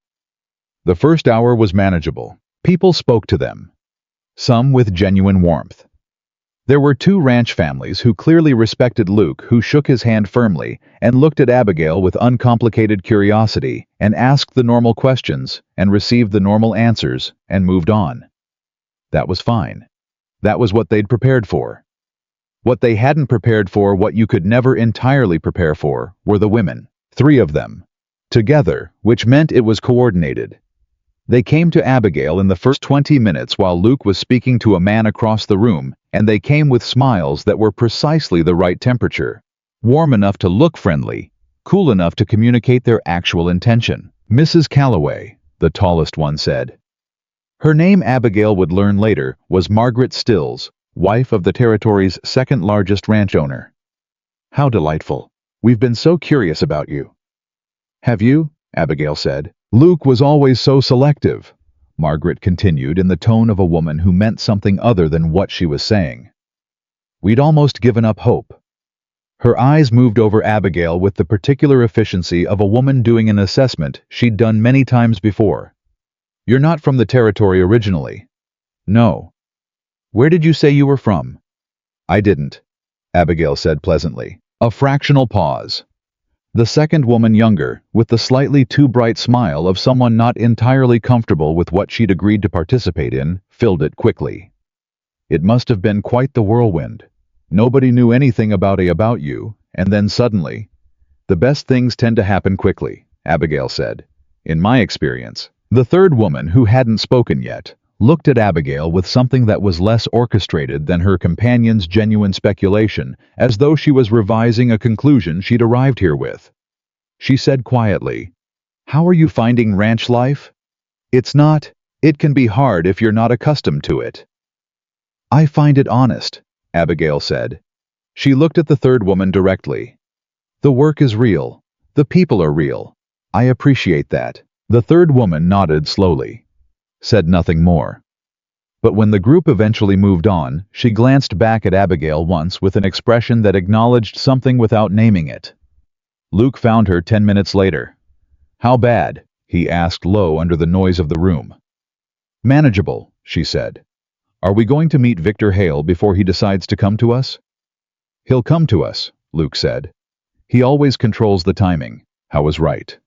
The first hour was manageable. People spoke to them, some with genuine warmth. There were 2 ranch families who clearly respected Luke, who shook his hand firmly and looked at Abigail with uncomplicated curiosity and asked the normal questions and received the normal answers and moved on. That was fine. That was what they'd prepared for. What they hadn't prepared for, what you could never entirely prepare for, were the women. 3 of them. Together, which meant it was coordinated. They came to Abigail in the first 20 minutes while Luke was speaking to a man across the room, and they came with smiles that were precisely the right temperature. Warm enough to look friendly, cool enough to communicate their actual intention. Mrs. Calloway, the tallest one said. Her name, Abigail would learn later, was Margaret Stills, wife of the territory's second largest ranch owner. How delightful. We've been so curious about you. Have you? Abigail said. Luke was always so selective, Margaret continued in the tone of a woman who meant something other than what she was saying. We'd almost given up hope. Her eyes moved over Abigail with the particular efficiency of a woman doing an assessment she'd done many times before. You're not from the territory originally. No. Where did you say you were from? I didn't, Abigail said pleasantly. A fractional pause. The second woman, younger, with the slightly too bright smile of someone not entirely comfortable with what she'd agreed to participate in, filled it quickly. It must have been quite the whirlwind. Nobody knew anything about you, and then suddenly. The best things tend to happen quickly, Abigail said. In my experience. The third woman, who hadn't spoken yet, looked at Abigail with something that was less orchestrated than her companion's genuine speculation, as though she was revising a conclusion she'd arrived here with. She said quietly, How are you finding ranch life? It can be hard if you're not accustomed to it. I find it honest, Abigail said. She looked at the third woman directly. The work is real. The people are real. I appreciate that. The third woman nodded slowly. Said nothing more. But when the group eventually moved on, she glanced back at Abigail once with an expression that acknowledged something without naming it. Luke found her 10 minutes later. How bad? He asked low under the noise of the room. Manageable, she said. Are we going to meet Victor Hale before he decides to come to us? He'll come to us, Luke said. He always controls the timing. I was right.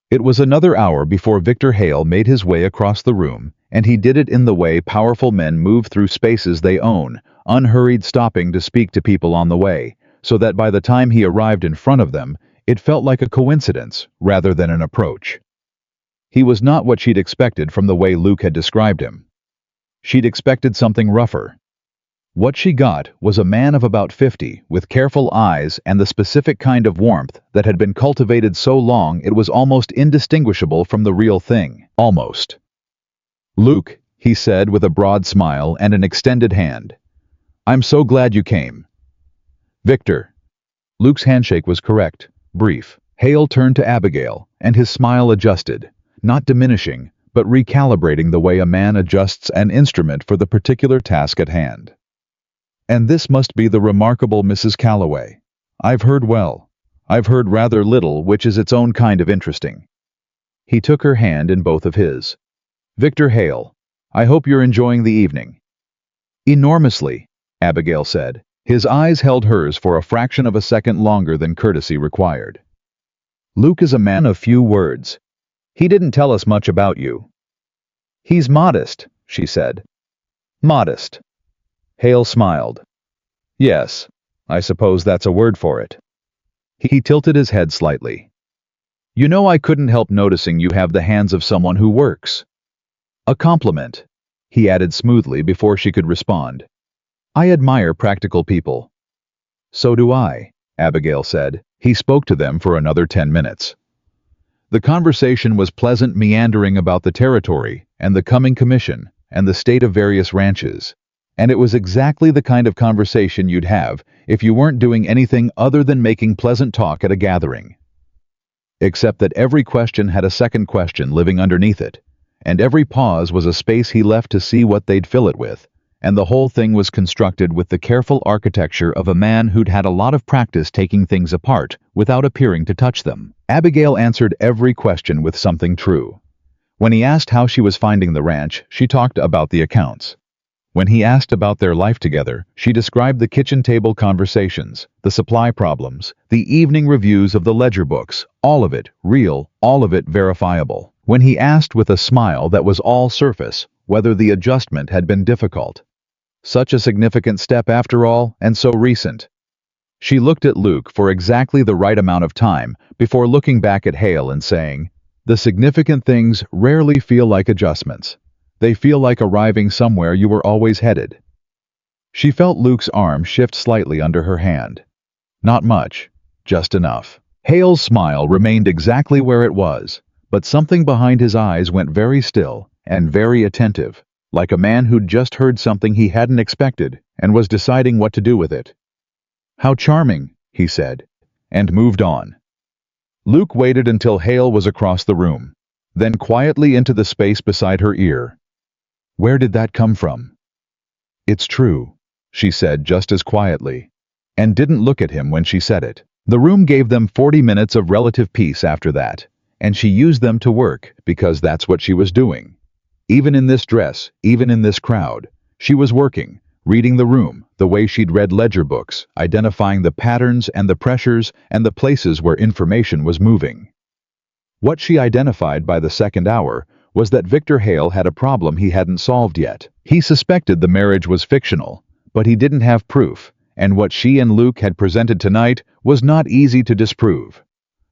It was another hour before Victor Hale made his way across the room, and he did it in the way powerful men move through spaces they own, unhurried, stopping to speak to people on the way, so that by the time he arrived in front of them, it felt like a coincidence rather than an approach. He was not what she'd expected from the way Luke had described him. She'd expected something rougher. What she got was a man of about 50, with careful eyes and the specific kind of warmth that had been cultivated so long it was almost indistinguishable from the real thing. Almost. Luke, he said with a broad smile and an extended hand. I'm so glad you came. Victor. Luke's handshake was correct, brief. Hale turned to Abigail, and his smile adjusted, not diminishing, but recalibrating the way a man adjusts an instrument for the particular task at hand. "And this must be the remarkable Mrs. Calloway. I've heard well. I've heard rather little, which is its own kind of interesting." He took her hand in both of his. "Victor Hale, I hope you're enjoying the evening." "Enormously," Abigail said. His eyes held hers for a fraction of a second longer than courtesy required. "Luke is a man of few words. He didn't tell us much about you." "He's modest," she said. "Modest." Hale smiled. "Yes, I suppose that's a word for it." He tilted his head slightly. "You know, I couldn't help noticing you have the hands of someone who works." "A compliment," he added smoothly before she could respond. "I admire practical people." "So do I," Abigail said. He spoke to them for another 10 minutes. The conversation was pleasant, meandering about the territory and the coming commission and the state of various ranches. And it was exactly the kind of conversation you'd have if you weren't doing anything other than making pleasant talk at a gathering. Except that every question had a second question living underneath it, and every pause was a space he left to see what they'd fill it with, and the whole thing was constructed with the careful architecture of a man who'd had a lot of practice taking things apart without appearing to touch them. Abigail answered every question with something true. When he asked how she was finding the ranch, she talked about the accounts. When he asked about their life together, she described the kitchen table conversations, the supply problems, the evening reviews of the ledger books, all of it real, all of it verifiable. When he asked with a smile that was all surface whether the adjustment had been difficult. Such a significant step after all, and so recent. She looked at Luke for exactly the right amount of time before looking back at Hale and saying, "The significant things rarely feel like adjustments. They feel like arriving somewhere you were always headed." She felt Luke's arm shift slightly under her hand. Not much, just enough. Hale's smile remained exactly where it was, but something behind his eyes went very still and very attentive, like a man who'd just heard something he hadn't expected and was deciding what to do with it. "How charming," he said, and moved on. Luke waited until Hale was across the room, then quietly into the space beside her ear. "Where did that come from?" "It's true," she said just as quietly, and didn't look at him when she said it. The room gave them 40 minutes of relative peace after that, and she used them to work because that's what she was doing. Even in this dress, even in this crowd, she was working, reading the room the way she'd read ledger books, identifying the patterns and the pressures and the places where information was moving. What she identified by the second hour was that Victor Hale had a problem he hadn't solved yet. He suspected the marriage was fictional, but he didn't have proof, and what she and Luke had presented tonight was not easy to disprove.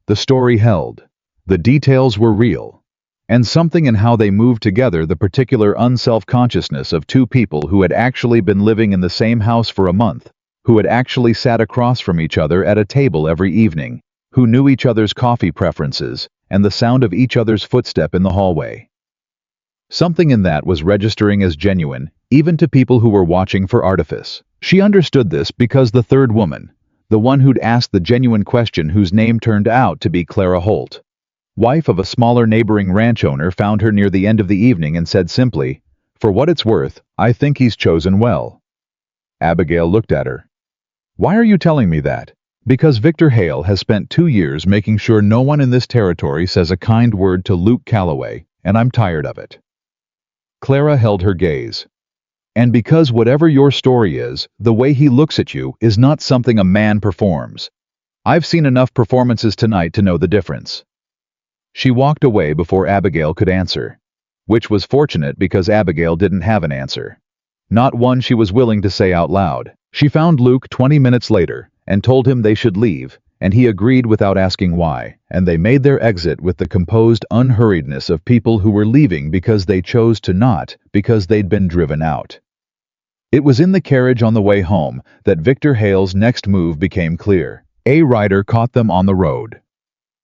The story held. The details were real. And something in how they moved together, the particular unself-consciousness of two people who had actually been living in the same house for a month, who had actually sat across from each other at a table every evening, who knew each other's coffee preferences and the sound of each other's footstep in the hallway. Something in that was registering as genuine, even to people who were watching for artifice. She understood this because the third woman, the one who'd asked the genuine question whose name turned out to be Clara Holt, wife of a smaller neighboring ranch owner, found her near the end of the evening and said simply, "For what it's worth, I think he's chosen well." Abigail looked at her. "Why are you telling me that?" "Because Victor Hale has spent 2 years making sure no one in this territory says a kind word to Luke Calloway, and I'm tired of it." Clara held her gaze. "And because whatever your story is, the way he looks at you is not something a man performs. I've seen enough performances tonight to know the difference." She walked away before Abigail could answer, which was fortunate because Abigail didn't have an answer. Not one she was willing to say out loud. She found Luke 20 minutes later and told him they should leave, and he agreed without asking why, and they made their exit with the composed unhurriedness of people who were leaving because they chose to, not because they'd been driven out. It was in the carriage on the way home that Victor Hale's next move became clear. A rider caught them on the road.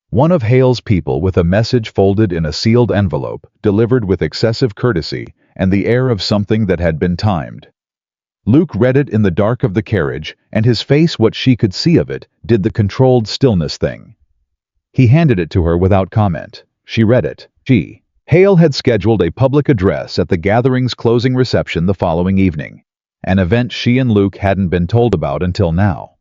One of Hale's people, with a message folded in a sealed envelope, delivered with excessive courtesy and the air of something that had been timed. Luke read it in the dark of the carriage, and his face, what she could see of it, did the controlled stillness thing. He handed it to her without comment. She read it. Hale had scheduled a public address at the gathering's closing reception the following evening, an event she and Luke hadn't been told about until now.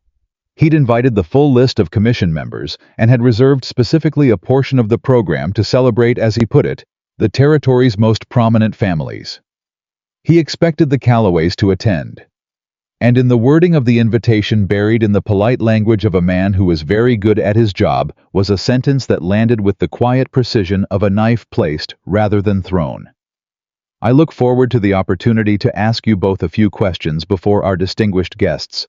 He'd invited the full list of commission members and had reserved specifically a portion of the program to celebrate, as he put it, the territory's most prominent families. He expected the Calloways to attend. And in the wording of the invitation, buried in the polite language of a man who was very good at his job, was a sentence that landed with the quiet precision of a knife placed rather than thrown. I look forward to the opportunity to ask you both a few questions before our distinguished guests.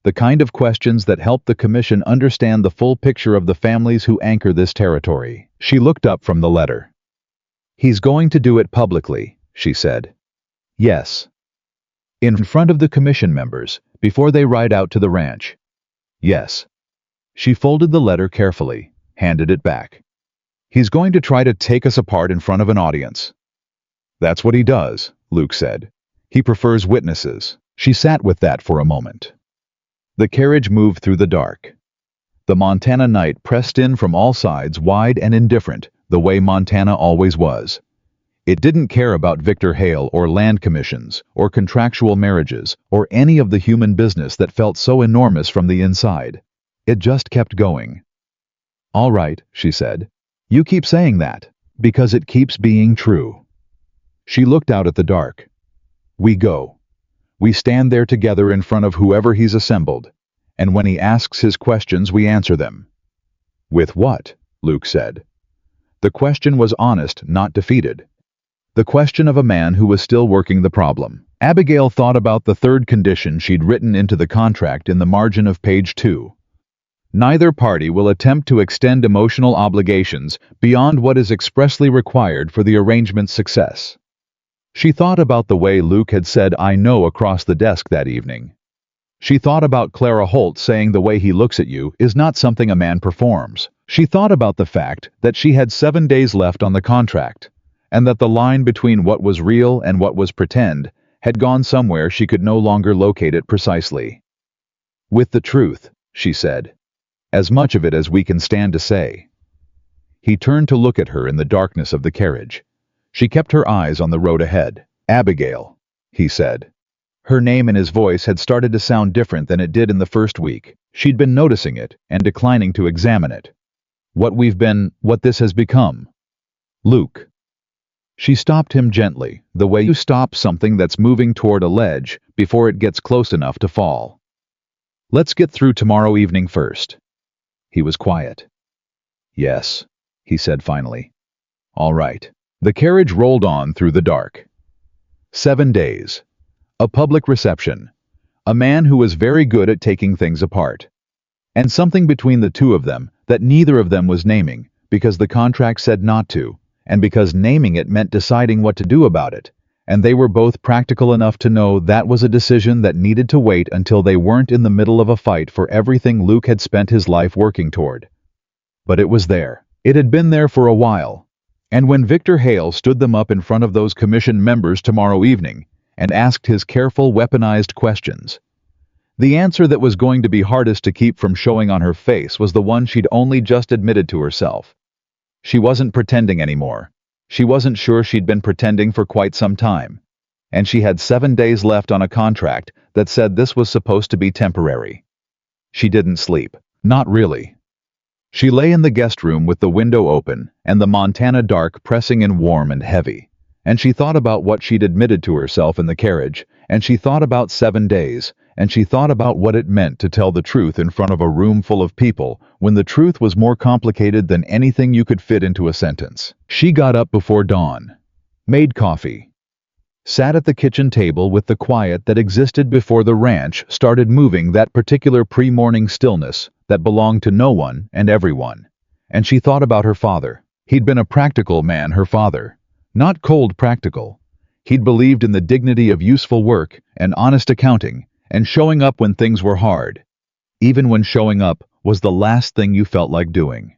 The kind of questions that help the commission understand the full picture of the families who anchor this territory. She looked up from the letter. He's going to do it publicly, she said. Yes. In front of the commission members, before they ride out to the ranch. Yes. She folded the letter carefully, handed it back. He's going to try to take us apart in front of an audience. That's what he does, Luke said. He prefers witnesses. She sat with that for a moment. The carriage moved through the dark. The Montana night pressed in from all sides, wide and indifferent, the way Montana always was. It didn't care about Victor Hale or land commissions or contractual marriages or any of the human business that felt so enormous from the inside. It just kept going. All right, she said. You keep saying that, because it keeps being true. She looked out at the dark. We go. We stand there together in front of whoever he's assembled, and when he asks his questions, we answer them. With what? Luke said. The question was honest, not defeated. The question of a man who was still working the problem. Abigail thought about the third condition she'd written into the contract in the margin of page 2. Neither party will attempt to extend emotional obligations beyond what is expressly required for the arrangement's success. She thought about the way Luke had said "I know" across the desk that evening. She thought about Clara Holt saying the way he looks at you is not something a man performs. She thought about the fact that she had 7 days left on the contract, and that the line between what was real and what was pretend had gone somewhere she could no longer locate it precisely. With the truth, she said. As much of it as we can stand to say. He turned to look at her in the darkness of the carriage. She kept her eyes on the road ahead. Abigail, he said. Her name and his voice had started to sound different than it did in the first week. She'd been noticing it and declining to examine it. What this has become. Luke. She stopped him gently, the way you stop something that's moving toward a ledge before it gets close enough to fall. Let's get through tomorrow evening first. He was quiet. Yes, he said finally. All right. The carriage rolled on through the dark. 7 days. A public reception. A man who was very good at taking things apart. And something between the two of them that neither of them was naming, because the contract said not to, and because naming it meant deciding what to do about it, and they were both practical enough to know that was a decision that needed to wait until they weren't in the middle of a fight for everything Luke had spent his life working toward. But it was there. It had been there for a while. And when Victor Hale stood them up in front of those commission members tomorrow evening and asked his careful, weaponized questions, the answer that was going to be hardest to keep from showing on her face was the one she'd only just admitted to herself. She wasn't pretending anymore. She wasn't sure she'd been pretending for quite some time. And she had 7 days left on a contract that said this was supposed to be temporary. She didn't sleep. Not really. She lay in the guest room with the window open and the Montana dark pressing in warm and heavy. And she thought about what she'd admitted to herself in the carriage, and she thought about 7 days, and she thought about what it meant to tell the truth in front of a room full of people when the truth was more complicated than anything you could fit into a sentence. She got up before dawn, made coffee, sat at the kitchen table with the quiet that existed before the ranch started moving that particular pre-morning stillness that belonged to no one and everyone. And she thought about her father. He'd been a practical man, her father. Not cold practical. He'd believed in the dignity of useful work and honest accounting and showing up when things were hard, even when showing up was the last thing you felt like doing.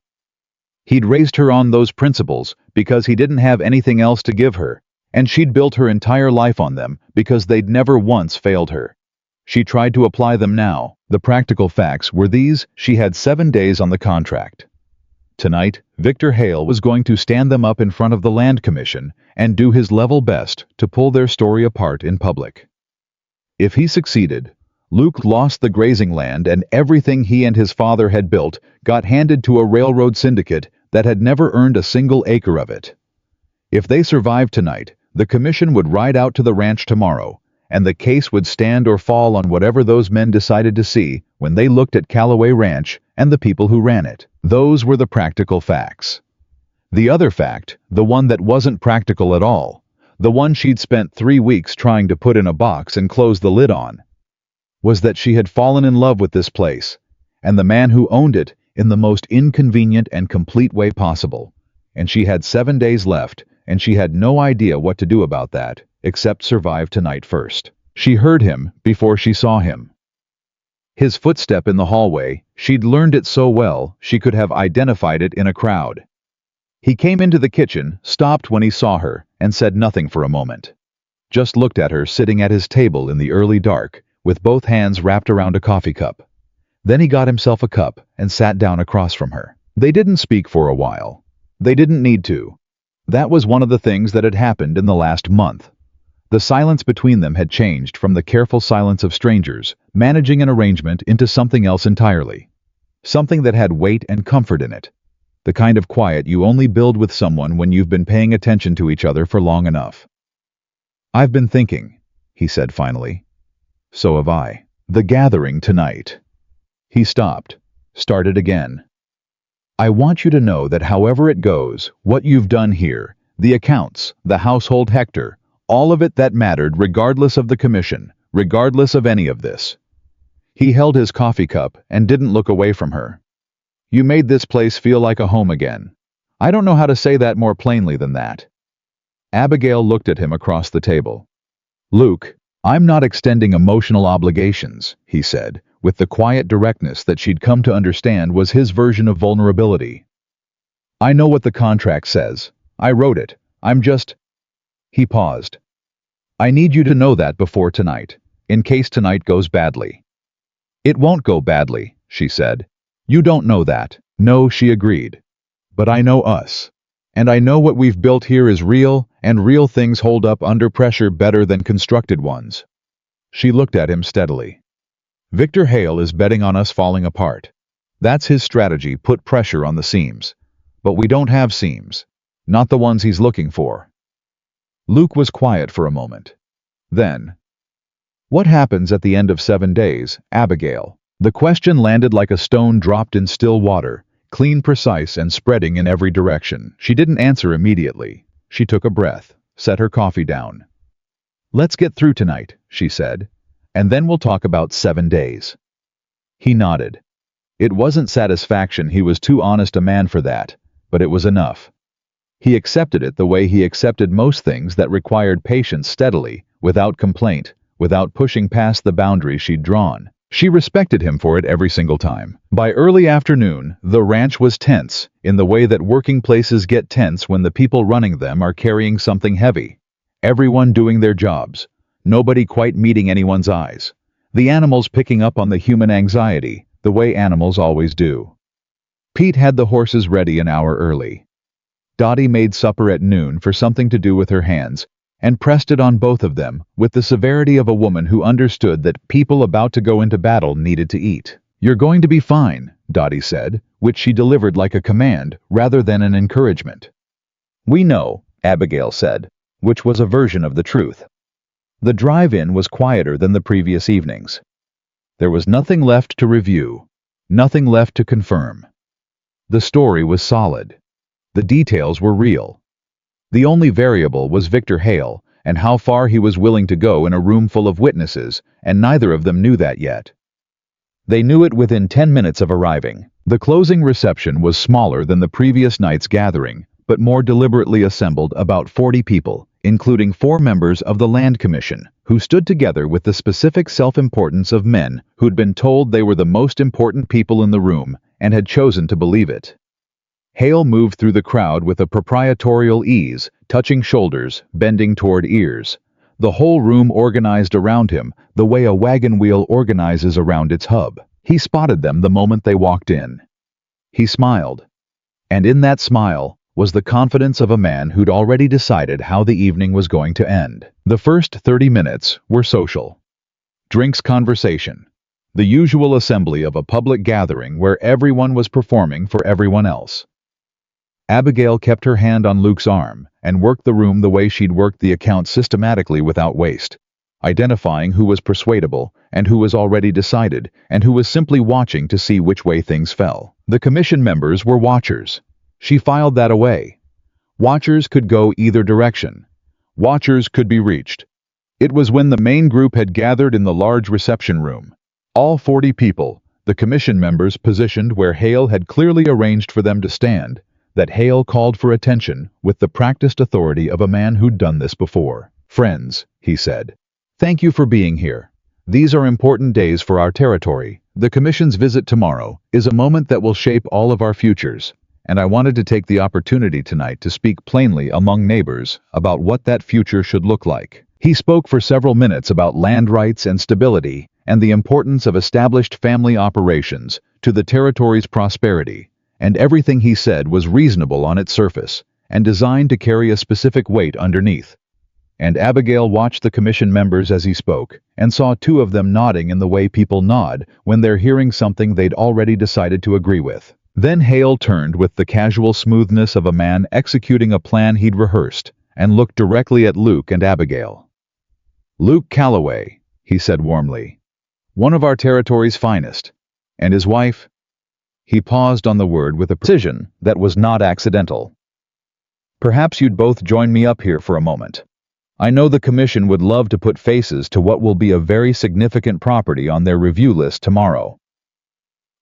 He'd raised her on those principles because he didn't have anything else to give her, And she'd built her entire life on them because they'd never once failed her. She tried to apply them now. The practical facts were these: she had 7 days on the contract. Tonight, Victor Hale was going to stand them up in front of the Land Commission and do his level best to pull their story apart in public. If he succeeded, Luke lost the grazing land, and everything he and his father had built got handed to a railroad syndicate that had never earned a single acre of it. If they survived tonight, the commission would ride out to the ranch tomorrow, and the case would stand or fall on whatever those men decided to see when they looked at Calloway Ranch and the people who ran it. Those were the practical facts. The other fact, the one that wasn't practical at all, the one she'd spent 3 weeks trying to put in a box and close the lid on, was that she had fallen in love with this place, and the man who owned it in the most inconvenient and complete way possible. And she had 7 days left, and she had no idea what to do about that, except survive tonight first. She heard him before she saw him. His footstep in the hallway, she'd learned it so well she could have identified it in a crowd. He came into the kitchen, stopped when he saw her, and said nothing for a moment. Just looked at her sitting at his table in the early dark, with both hands wrapped around a coffee cup. Then he got himself a cup and sat down across from her. They didn't speak for a while. They didn't need to. That was one of the things that had happened in the last month. The silence between them had changed from the careful silence of strangers, managing an arrangement, into something else entirely. Something that had weight and comfort in it. The kind of quiet you only build with someone when you've been paying attention to each other for long enough. "I've been thinking," he said finally. "So have I. The gathering tonight." He stopped, started again. "I want you to know that however it goes, what you've done here, the accounts, the household Hector, all of it that mattered regardless of the commission, regardless of any of this." He held his coffee cup and didn't look away from her. "You made this place feel like a home again. I don't know how to say that more plainly than that." Abigail looked at him across the table. "Luke, I'm not extending emotional obligations," he said, with the quiet directness that she'd come to understand was his version of vulnerability. "I know what the contract says. I wrote it. I'm just—" He paused. "I need you to know that before tonight, in case tonight goes badly." "It won't go badly," she said. "You don't know that." "No," she agreed. "But I know us. And I know what we've built here is real, and real things hold up under pressure better than constructed ones." She looked at him steadily. "Victor Hale is betting on us falling apart. That's his strategy, put pressure on the seams. But we don't have seams. Not the ones he's looking for." Luke was quiet for a moment. Then, "What happens at the end of 7 days, Abigail?" The question landed like a stone dropped in still water, clean, precise, and spreading in every direction. She didn't answer immediately. She took a breath, set her coffee down. "Let's get through tonight," she said, "and then we'll talk about 7 days." He nodded. It wasn't satisfaction, he was too honest a man for that, but it was enough. He accepted it the way he accepted most things that required patience, steadily, without complaint, without pushing past the boundaries she'd drawn. She respected him for it every single time. By early afternoon, the ranch was tense, in the way that working places get tense when the people running them are carrying something heavy. Everyone doing their jobs. Nobody quite meeting anyone's eyes. The animals picking up on the human anxiety, the way animals always do. Pete had the horses ready an hour early. Dottie made supper at noon for something to do with her hands, and pressed it on both of them with the severity of a woman who understood that people about to go into battle needed to eat. "You're going to be fine," Dottie said, which she delivered like a command rather than an encouragement. "We know," Abigail said, which was a version of the truth. The drive-in was quieter than the previous evenings. There was nothing left to review, nothing left to confirm. The story was solid. The details were real. The only variable was Victor Hale and how far he was willing to go in a room full of witnesses, and neither of them knew that yet. They knew it within 10 minutes of arriving. The closing reception was smaller than the previous night's gathering, but more deliberately assembled about 40 people, including 4 members of the Land Commission, who stood together with the specific self-importance of men who'd been told they were the most important people in the room and had chosen to believe it. Hale moved through the crowd with a proprietorial ease, touching shoulders, bending toward ears. The whole room organized around him, the way a wagon wheel organizes around its hub. He spotted them the moment they walked in. He smiled. And in that smile was the confidence of a man who'd already decided how the evening was going to end. The first 30 minutes were social. Drinks, conversation. The usual assembly of a public gathering where everyone was performing for everyone else. Abigail kept her hand on Luke's arm and worked the room the way she'd worked the account systematically without waste, identifying who was persuadable and who was already decided and who was simply watching to see which way things fell. The commission members were watchers. She filed that away. Watchers could go either direction. Watchers could be reached. It was when the main group had gathered in the large reception room. All 40 people, the commission members positioned where Hale had clearly arranged for them to stand, that Hale called for attention with the practiced authority of a man who'd done this before. "Friends," he said, "thank you for being here. These are important days for our territory. The Commission's visit tomorrow is a moment that will shape all of our futures, and I wanted to take the opportunity tonight to speak plainly among neighbors about what that future should look like." He spoke for several minutes about land rights and stability and the importance of established family operations to the territory's prosperity, and everything he said was reasonable on its surface and designed to carry a specific weight underneath. And Abigail watched the commission members as he spoke, and saw two of them nodding in the way people nod when they're hearing something they'd already decided to agree with. Then Hale turned with the casual smoothness of a man executing a plan he'd rehearsed, and looked directly at Luke and Abigail. "Luke Calloway," he said warmly, "one of our territory's finest, and his wife—" He paused on the word with a precision that was not accidental. "Perhaps you'd both join me up here for a moment. I know the Commission would love to put faces to what will be a very significant property on their review list tomorrow."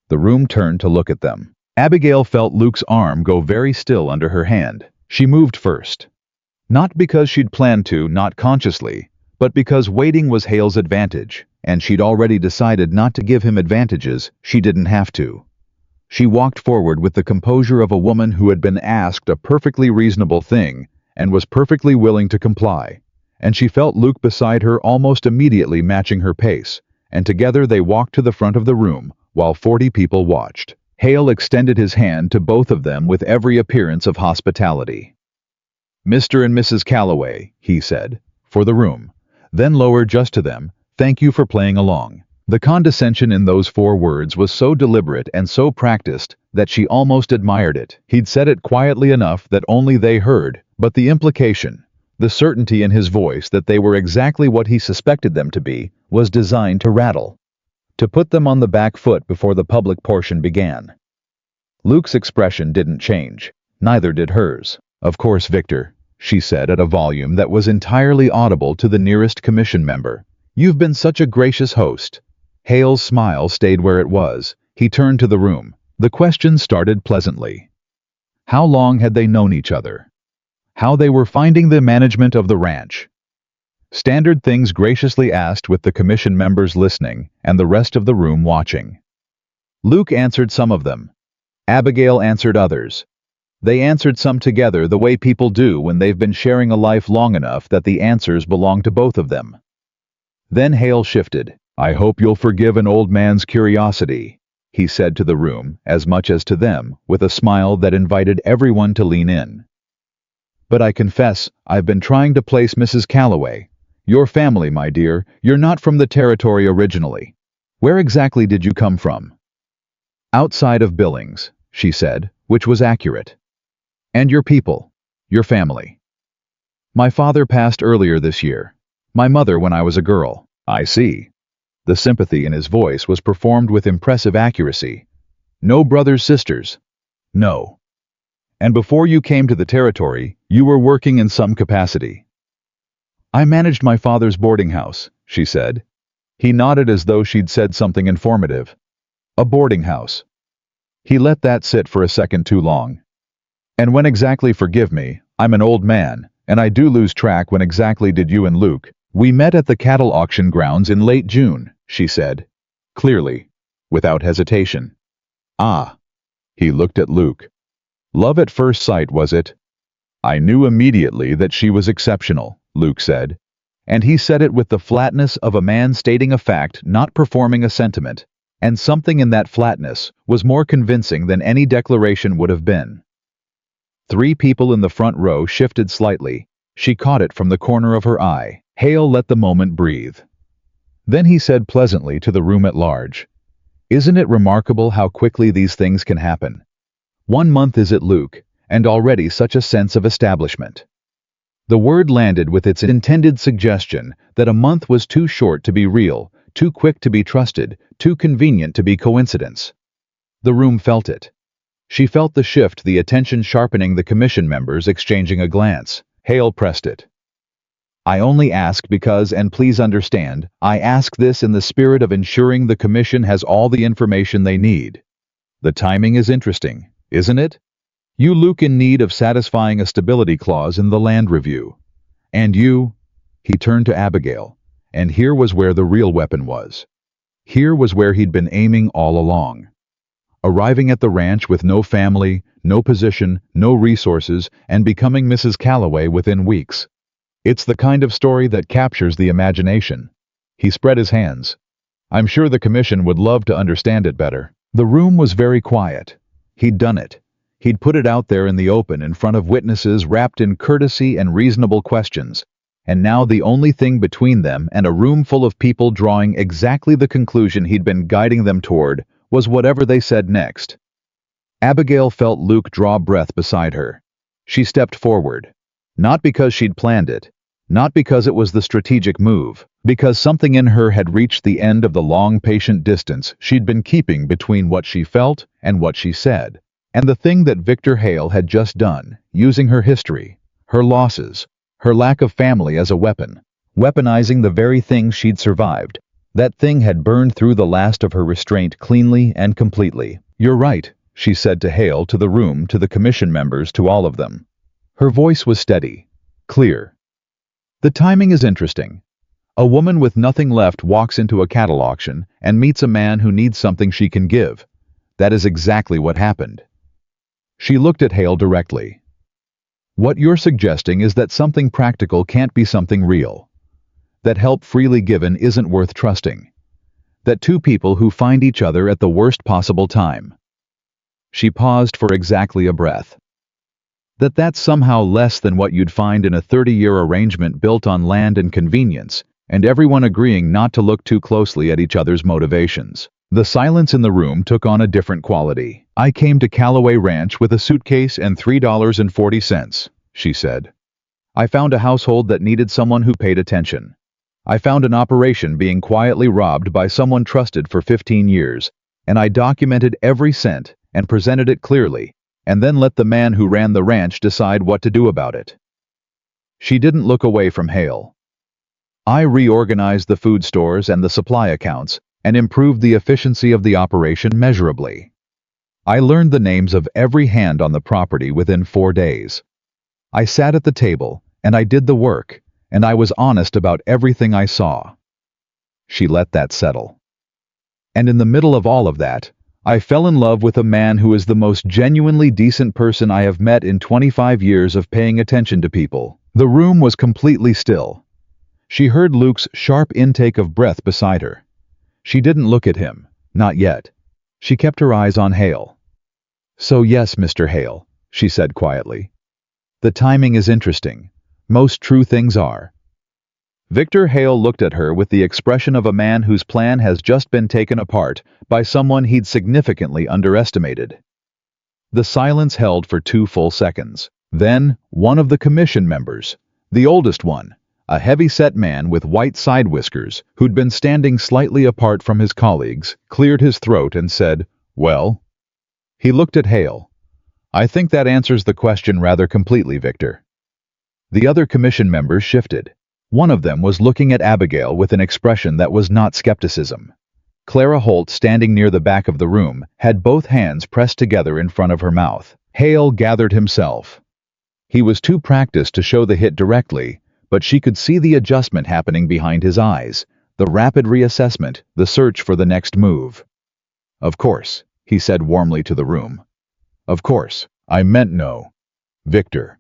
The room turned to look at them. Abigail felt Luke's arm go very still under her hand. She moved first. Not because she'd planned to, not consciously, but because waiting was Hale's advantage, and she'd already decided not to give him advantages she didn't have to. She walked forward with the composure of a woman who had been asked a perfectly reasonable thing and was perfectly willing to comply, and she felt Luke beside her almost immediately matching her pace, and together they walked to the front of the room while 40 people watched. Hale extended his hand to both of them with every appearance of hospitality. "Mr. and Mrs. Calloway," he said, for the room, then lowered just to them, "thank you for playing along." The condescension in those 4 words was so deliberate and so practiced that she almost admired it. He'd said it quietly enough that only they heard, but the implication, the certainty in his voice that they were exactly what he suspected them to be, was designed to rattle, to put them on the back foot before the public portion began. Luke's expression didn't change, neither did hers. "Of course, Victor," she said at a volume that was entirely audible to the nearest commission member. "You've been such a gracious host." Hale's smile stayed where it was. He turned to the room. The question started pleasantly. How long had they known each other? How they were finding the management of the ranch? Standard things graciously asked with the commission members listening and the rest of the room watching. Luke answered some of them. Abigail answered others. They answered some together the way people do when they've been sharing a life long enough that the answers belong to both of them. Then Hale shifted. "I hope you'll forgive an old man's curiosity," he said to the room as much as to them, with a smile that invited everyone to lean in. "But I confess I've been trying to place Mrs. Calloway. Your family, my dear, you're not from the territory originally. Where exactly did you come from?" "Outside of Billings," she said, which was accurate. "And your people, your family?" "My father passed earlier this year. My mother when I was a girl." "I see." The sympathy in his voice was performed with impressive accuracy. "No brothers, sisters?" "No." "And before you came to the territory, you were working in some capacity?" "I managed my father's boarding house," she said. He nodded as though she'd said something informative. "A boarding house." He let that sit for a second too long. "And when exactly, forgive me, I'm an old man, and I do lose track, when exactly did you and Luke—" "We met at the cattle auction grounds in late June," she said, clearly, without hesitation. "Ah." He looked at Luke. Love at first sight, was it? I knew immediately that she was exceptional, Luke said. And he said it with the flatness of a man stating a fact, not performing a sentiment. And something in that flatness was more convincing than any declaration would have been. 3 people in the front row shifted slightly. She caught it from the corner of her eye. Hale let the moment breathe. Then he said pleasantly to the room at large, "Isn't it remarkable how quickly these things can happen? 1 month is it, Luke, and already such a sense of establishment." The word landed with its intended suggestion that a month was too short to be real, too quick to be trusted, too convenient to be coincidence. The room felt it. She felt the shift, the attention sharpening, the commission members exchanging a glance. Hale pressed it. "I only ask because, and please understand, I ask this in the spirit of ensuring the commission has all the information they need. The timing is interesting, isn't it? You, Luke, in need of satisfying a stability clause in the land review. And you—" He turned to Abigail, and here was where the real weapon was. Here was where he'd been aiming all along. Arriving at the ranch with no family, no position, no resources, and becoming Mrs. Calloway within weeks. It's the kind of story that captures the imagination. He spread his hands. "I'm sure the commission would love to understand it better." The room was very quiet. He'd done it. He'd put it out there in the open in front of witnesses wrapped in courtesy and reasonable questions. And now the only thing between them and a room full of people drawing exactly the conclusion he'd been guiding them toward was whatever they said next. Abigail felt Luke draw breath beside her. She stepped forward. Not because she'd planned it, not because it was the strategic move, because something in her had reached the end of the long, patient distance she'd been keeping between what she felt and what she said, and the thing that Victor Hale had just done, using her history, her losses, her lack of family as a weapon, weaponizing the very thing she'd survived. That thing had burned through the last of her restraint cleanly and completely. "You're right," she said to Hale, to the room, to the commission members, to all of them. Her voice was steady, clear. "The timing is interesting. A woman with nothing left walks into a cattle auction and meets a man who needs something she can give. That is exactly what happened." She looked at Hale directly. "What you're suggesting is that something practical can't be something real. That help freely given isn't worth trusting. That 2 people who find each other at the worst possible time." She paused for exactly a breath. That's somehow less than what you'd find in a 30-year arrangement built on land and convenience, and everyone agreeing not to look too closely at each other's motivations. The silence in the room took on a different quality. "I came to Calloway Ranch with a suitcase and $3.40, she said. "I found a household that needed someone who paid attention. I found an operation being quietly robbed by someone trusted for 15 years, and I documented every cent and presented it clearly, and then let the man who ran the ranch decide what to do about it." She didn't look away from Hale. "I reorganized the food stores and the supply accounts and improved the efficiency of the operation measurably. I learned the names of every hand on the property within 4 days. I sat at the table, and I did the work, and I was honest about everything I saw." She let that settle. "And in the middle of all of that, I fell in love with a man who is the most genuinely decent person I have met in 25 years of paying attention to people." The room was completely still. She heard Luke's sharp intake of breath beside her. She didn't look at him, not yet. She kept her eyes on Hale. "So yes, Mr. Hale," she said quietly. "The timing is interesting. Most true things are." Victor Hale looked at her with the expression of a man whose plan has just been taken apart by someone he'd significantly underestimated. The silence held for 2 full seconds. Then, one of the commission members, the oldest one, a heavy-set man with white side whiskers, who'd been standing slightly apart from his colleagues, cleared his throat and said, "Well?" He looked at Hale. "I think that answers the question rather completely, Victor." The other commission members shifted. One of them was looking at Abigail with an expression that was not skepticism. Clara Holt, standing near the back of the room, had both hands pressed together in front of her mouth. Hale gathered himself. He was too practiced to show the hit directly, but she could see the adjustment happening behind his eyes, the rapid reassessment, the search for the next move. "Of course," he said warmly to the room. "Of course, I meant no. Victor.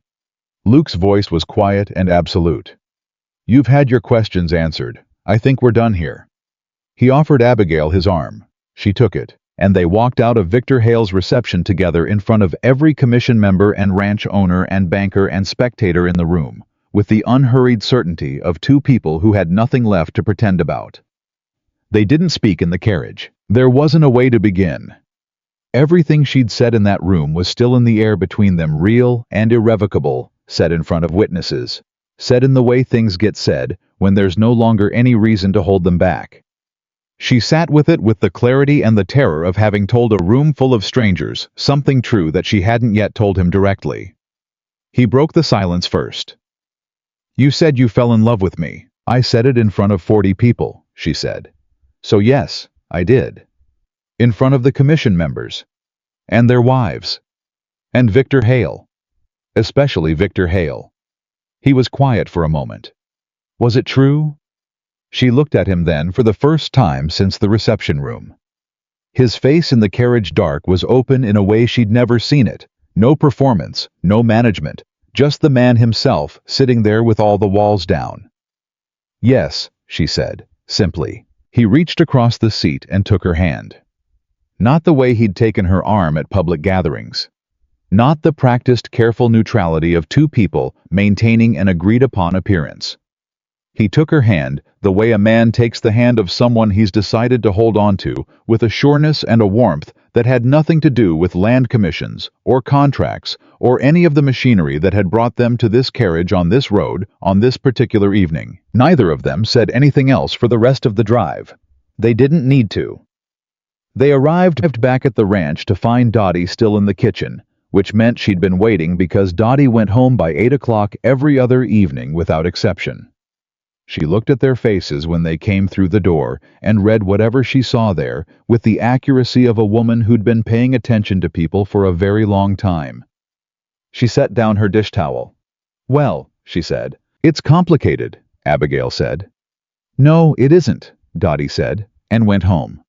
Luke's voice was quiet and absolute. You've had your questions answered. I think we're done here. He offered Abigail his arm. She took it, and they walked out of Victor Hale's reception together in front of every commission member and ranch owner and banker and spectator in the room, with the unhurried certainty of two people who had nothing left to pretend about. They didn't speak in the carriage. There wasn't a way to begin. Everything she'd said in that room was still in the air between them, real and irrevocable, said in front of witnesses, said in the way things get said when there's no longer any reason to hold them back. She sat with it with the clarity and the terror of having told a room full of strangers something true that she hadn't yet told him directly. He broke the silence first. You said you fell in love with me. I said it in front of 40 people, she said. So yes, I did. In front of the commission members. And their wives. And Victor Hale. Especially Victor Hale. He was quiet for a moment. Was it true? She looked at him then for the first time since the reception room. His face in the carriage dark was open in a way she'd never seen it. No performance, no management, just the man himself sitting there with all the walls down. Yes, she said, simply. He reached across the seat and took her hand. Not the way he'd taken her arm at public gatherings. Not the practiced, careful neutrality of two people maintaining an agreed-upon appearance. He took her hand the way a man takes the hand of someone he's decided to hold on to, with a sureness and a warmth that had nothing to do with land commissions or contracts or any of the machinery that had brought them to this carriage on this road on this particular evening. Neither of them said anything else for the rest of the drive. They didn't need to. They arrived back at the ranch to find Dottie still in the kitchen, which meant she'd been waiting because Dottie went home by 8 o'clock every other evening without exception. She looked at their faces when they came through the door and read whatever she saw there with the accuracy of a woman who'd been paying attention to people for a very long time. She set down her dish towel. Well, she said. It's complicated, Abigail said. No, it isn't, Dottie said, and went home.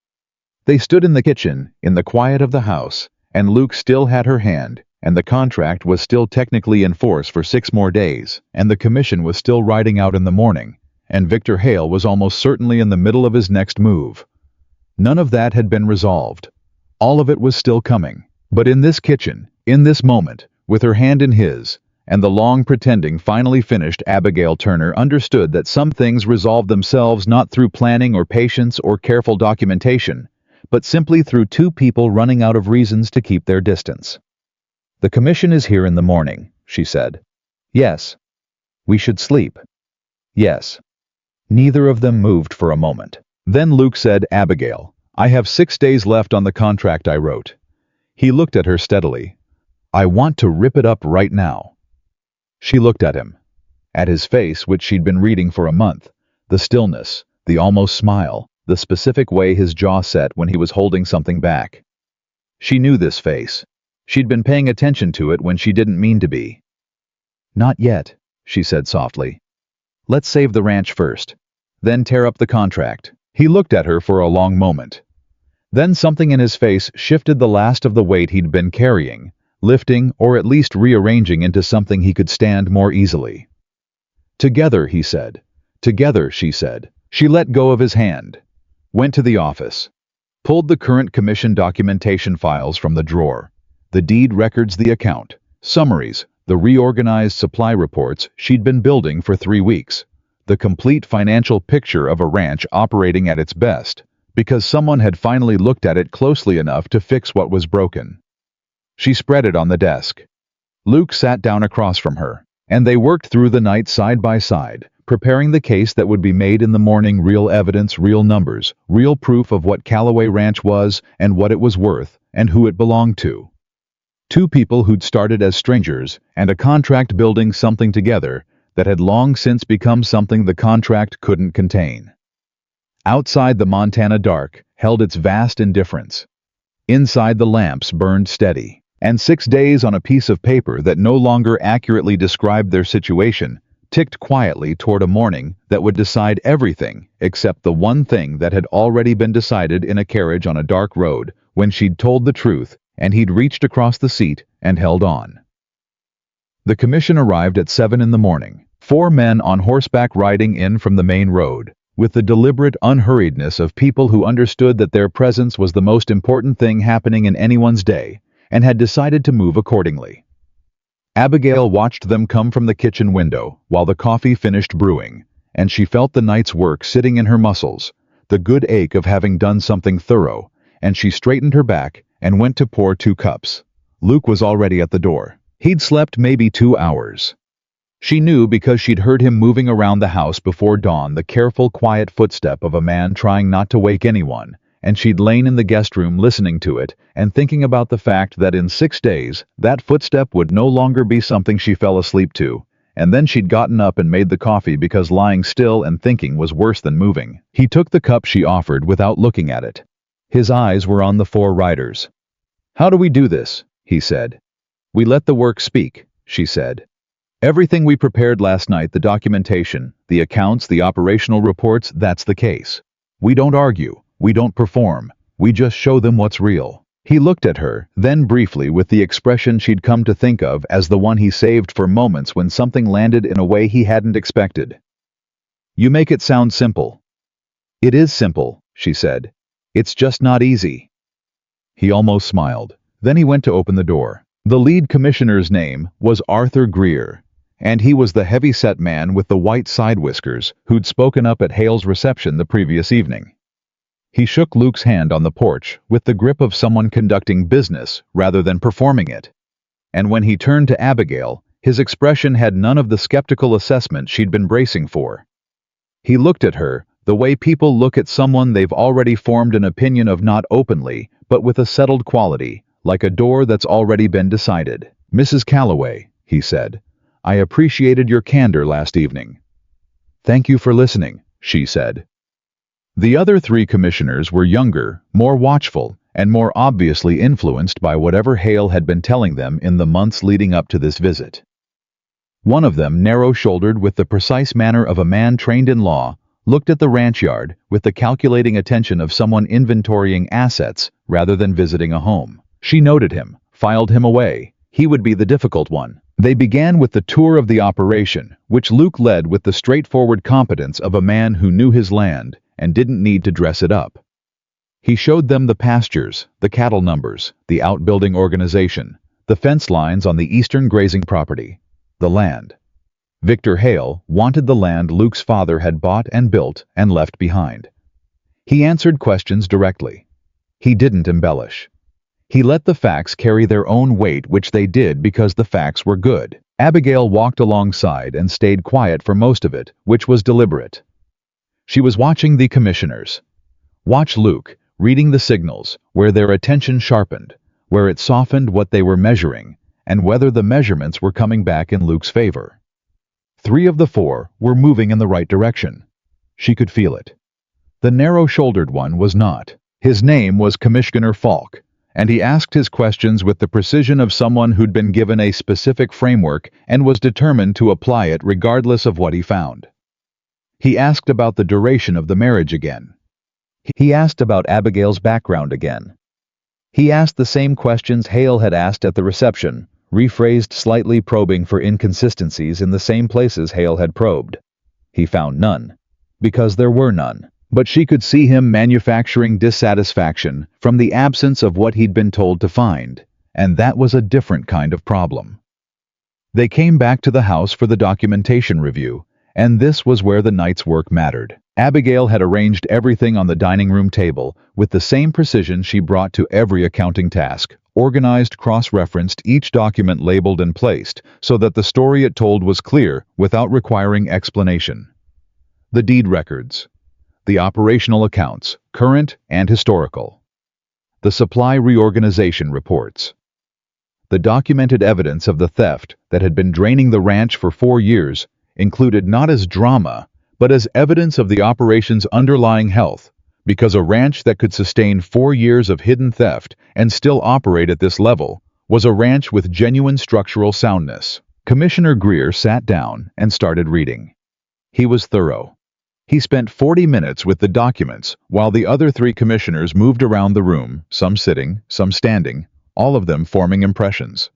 They stood in the kitchen, in the quiet of the house, and Luke still had her hand, and the contract was still technically in force for 6 more days, and the commission was still riding out in the morning, and Victor Hale was almost certainly in the middle of his next move. None of that had been resolved. All of it was still coming. But in this kitchen, in this moment, with her hand in his, and the long pretending finally finished, Abigail Turner understood that some things resolved themselves not through planning or patience or careful documentation, but simply through two people running out of reasons to keep their distance. The commission is here in the morning, she said. Yes. We should sleep. Yes. Neither of them moved for a moment. Then Luke said, Abigail, I have 6 days left on the contract I wrote. He looked at her steadily. I want to rip it up right now. She looked at him. At his face, which she'd been reading for a month, the stillness, the almost smile, the specific way his jaw set when he was holding something back. She knew this face. She'd been paying attention to it when she didn't mean to be. Not yet, she said softly. Let's save the ranch first. Then tear up the contract. He looked at her for a long moment. Then something in his face shifted the last of the weight he'd been carrying, lifting or at least rearranging into something he could stand more easily. Together, he said. Together, she said. She let go of his hand. Went to the office. Pulled the current commission documentation files from the drawer. The deed records, the account, summaries, the reorganized supply reports she'd been building for 3 weeks. The complete financial picture of a ranch operating at its best, because someone had finally looked at it closely enough to fix what was broken. She spread it on the desk. Luke sat down across from her, and they worked through the night side by side, preparing the case that would be made in the morning. Real evidence, real numbers, real proof of what Calloway Ranch was and what it was worth and who it belonged to. Two people who'd started as strangers and a contract building something together that had long since become something the contract couldn't contain. Outside, the Montana dark held its vast indifference. Inside, the lamps burned steady, and 6 days on a piece of paper that no longer accurately described their situation ticked quietly toward a morning that would decide everything except the one thing that had already been decided in a carriage on a dark road when she'd told the truth and he'd reached across the seat and held on. The commission arrived at 7 in the morning, 4 men on horseback riding in from the main road, with the deliberate unhurriedness of people who understood that their presence was the most important thing happening in anyone's day, and had decided to move accordingly. Abigail watched them come from the kitchen window while the coffee finished brewing, and she felt the night's work sitting in her muscles, the good ache of having done something thorough, and she straightened her back and went to pour 2 cups. Luke was already at the door. He'd slept maybe 2 hours. She knew because she'd heard him moving around the house before dawn, the careful, quiet footstep of a man trying not to wake anyone, and she'd lain in the guest room listening to it and thinking about the fact that in 6 days that footstep would no longer be something she fell asleep to, and then she'd gotten up and made the coffee because lying still and thinking was worse than moving. He took the cup she offered without looking at it. His eyes were on the 4 riders. "How do we do this?" he said. "We let the work speak," she said. "Everything we prepared last night, the documentation, the accounts, the operational reports, that's the case. We don't argue, we don't perform, we just show them what's real." He looked at her, then briefly with the expression she'd come to think of as the one he saved for moments when something landed in a way he hadn't expected. "You make it sound simple." "It is simple," she said. "It's just not easy." He almost smiled. Then he went to open the door. The lead commissioner's name was Arthur Greer, and he was the heavy-set man with the white side whiskers who'd spoken up at Hale's reception the previous evening. He shook Luke's hand on the porch with the grip of someone conducting business rather than performing it. And when he turned to Abigail, his expression had none of the skeptical assessment she'd been bracing for. He looked at her the way people look at someone they've already formed an opinion of, not openly, but with a settled quality, like a door that's already been decided. "Mrs. Calloway," he said, "I appreciated your candor last evening." "Thank you for listening," she said. The other 3 commissioners were younger, more watchful, and more obviously influenced by whatever Hale had been telling them in the months leading up to this visit. One of them, narrow-shouldered with the precise manner of a man trained in law, looked at the ranch yard with the calculating attention of someone inventorying assets rather than visiting a home. She noted him, filed him away. He would be the difficult one. They began with the tour of the operation, which Luke led with the straightforward competence of a man who knew his land and didn't need to dress it up. He showed them the pastures, the cattle numbers, the outbuilding organization, the fence lines on the eastern grazing property, the land. Victor Hale wanted the land Luke's father had bought and built and left behind. He answered questions directly. He didn't embellish. He let the facts carry their own weight, which they did because the facts were good. Abigail walked alongside and stayed quiet for most of it, which was deliberate. She was watching the commissioners. Watch Luke, reading the signals, where their attention sharpened, where it softened what they were measuring, and whether the measurements were coming back in Luke's favor. 3 of the 4 were moving in the right direction. She could feel it. The narrow-shouldered one was not. His name was Commissioner Falk, and he asked his questions with the precision of someone who'd been given a specific framework and was determined to apply it regardless of what he found. He asked about the duration of the marriage again. He asked about Abigail's background again. He asked the same questions Hale had asked at the reception, rephrased slightly, probing for inconsistencies in the same places Hale had probed. He found none, because there were none. But she could see him manufacturing dissatisfaction from the absence of what he'd been told to find, and that was a different kind of problem. They came back to the house for the documentation review, and this was where the night's work mattered. Abigail had arranged everything on the dining room table with the same precision she brought to every accounting task, organized, cross-referenced each document, labeled and placed so that the story it told was clear without requiring explanation. The deed records. The operational accounts, current and historical. The supply reorganization reports. The documented evidence of the theft that had been draining the ranch for 4 years, included not as drama, but as evidence of the operation's underlying health, because a ranch that could sustain 4 years of hidden theft and still operate at this level was a ranch with genuine structural soundness. Commissioner Greer sat down and started reading. He was thorough. He spent 40 minutes with the documents while the other 3 commissioners moved around the room, some sitting, some standing, all of them forming impressions.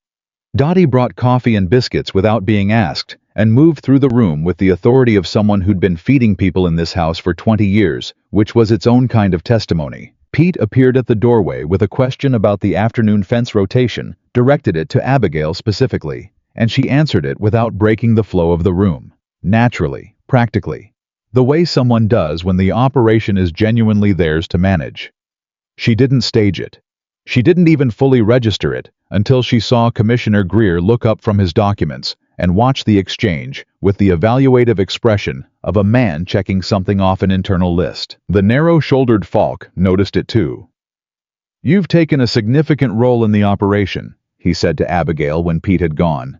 Dottie brought coffee and biscuits without being asked, and moved through the room with the authority of someone who'd been feeding people in this house for 20 years, which was its own kind of testimony. Pete appeared at the doorway with a question about the afternoon fence rotation, directed it to Abigail specifically, and she answered it without breaking the flow of the room. Naturally, practically. The way someone does when the operation is genuinely theirs to manage. She didn't stage it. She didn't even fully register it until she saw Commissioner Greer look up from his documents and watch the exchange with the evaluative expression of a man checking something off an internal list. The narrow-shouldered Falk noticed it too. "You've taken a significant role in the operation," he said to Abigail when Pete had gone.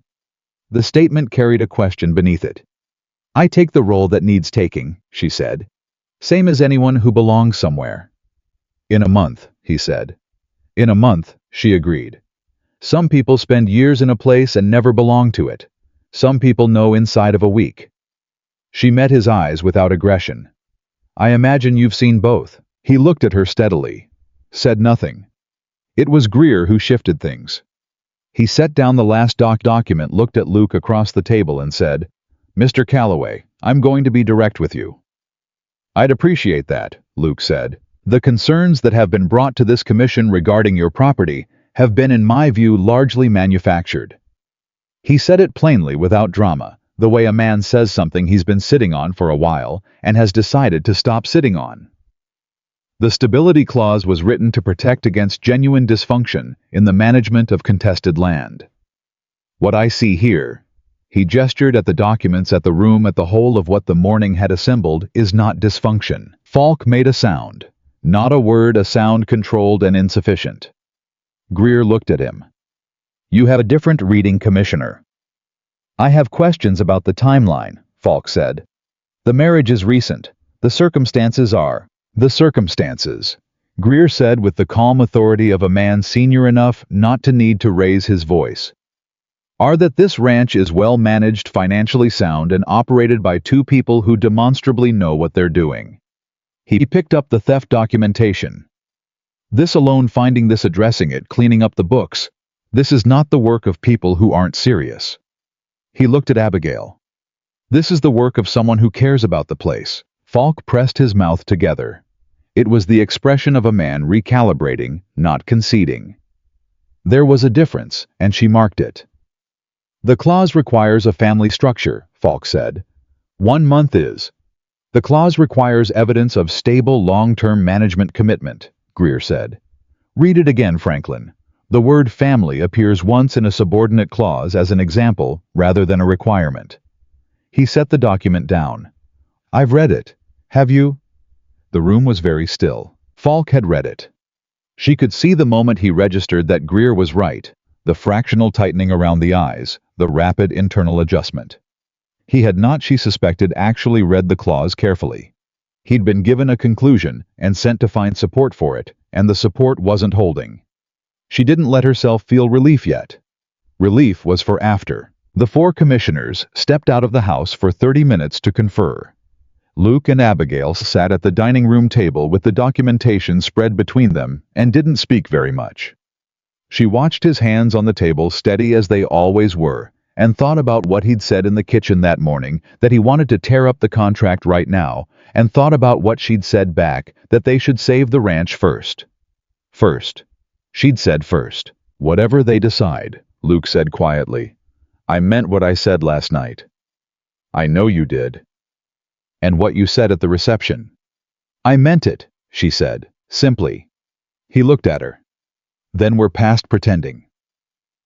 The statement carried a question beneath it. "I take the role that needs taking," she said. "Same as anyone who belongs somewhere." "In a month," he said. "In a month," she agreed. "Some people spend years in a place and never belong to it. Some people know inside of a week." She met his eyes without aggression. "I imagine you've seen both." He looked at her steadily. Said nothing. It was Greer who shifted things. He set down the last document, looked at Luke across the table and said, "Mr. Calloway, I'm going to be direct with you." "I'd appreciate that," Luke said. "The concerns that have been brought to this commission regarding your property have been, in my view, largely manufactured." He said it plainly without drama, the way a man says something he's been sitting on for a while and has decided to stop sitting on. The stability clause was written to protect against genuine dysfunction in the management of contested land. "What I see here," he gestured at the documents at the room at the whole of what the morning had assembled, "is not dysfunction." Falk made a sound. Not a word, a sound controlled and insufficient. Greer looked at him. "You have a different reading, Commissioner." "I have questions about the timeline," Falk said. "The marriage is recent. The circumstances are." "The circumstances," Greer said with the calm authority of a man senior enough not to need to raise his voice, "are that this ranch is well managed, financially sound, and operated by two people who demonstrably know what they're doing." He picked up the theft documentation. "This alone, finding this, addressing it, cleaning up the books. This is not the work of people who aren't serious." He looked at Abigail. "This is the work of someone who cares about the place." Falk pressed his mouth together. It was the expression of a man recalibrating, not conceding. There was a difference, and she marked it. "The clause requires a family structure," Falk said. 1 month is. "The clause requires evidence of stable long-term management commitment," Greer said. "Read it again, Franklin. The word family appears once in a subordinate clause as an example rather than a requirement." He set the document down. "I've read it. Have you?" The room was very still. Falk had read it. She could see the moment he registered that Greer was right, the fractional tightening around the eyes, the rapid internal adjustment. He had not, she suspected, actually read the clause carefully. He'd been given a conclusion and sent to find support for it, and the support wasn't holding. She didn't let herself feel relief yet. Relief was for after. The 4 commissioners stepped out of the house for 30 minutes to confer. Luke and Abigail sat at the dining room table with the documentation spread between them and didn't speak very much. She watched his hands on the table, steady as they always were, and thought about what he'd said in the kitchen that morning, that he wanted to tear up the contract right now, and thought about what she'd said back, that they should save the ranch first. First. She'd said first. "Whatever they decide," Luke said quietly. "I meant what I said last night." "I know you did." "And what you said at the reception." "I meant it," she said, simply. He looked at her. "Then we're past pretending."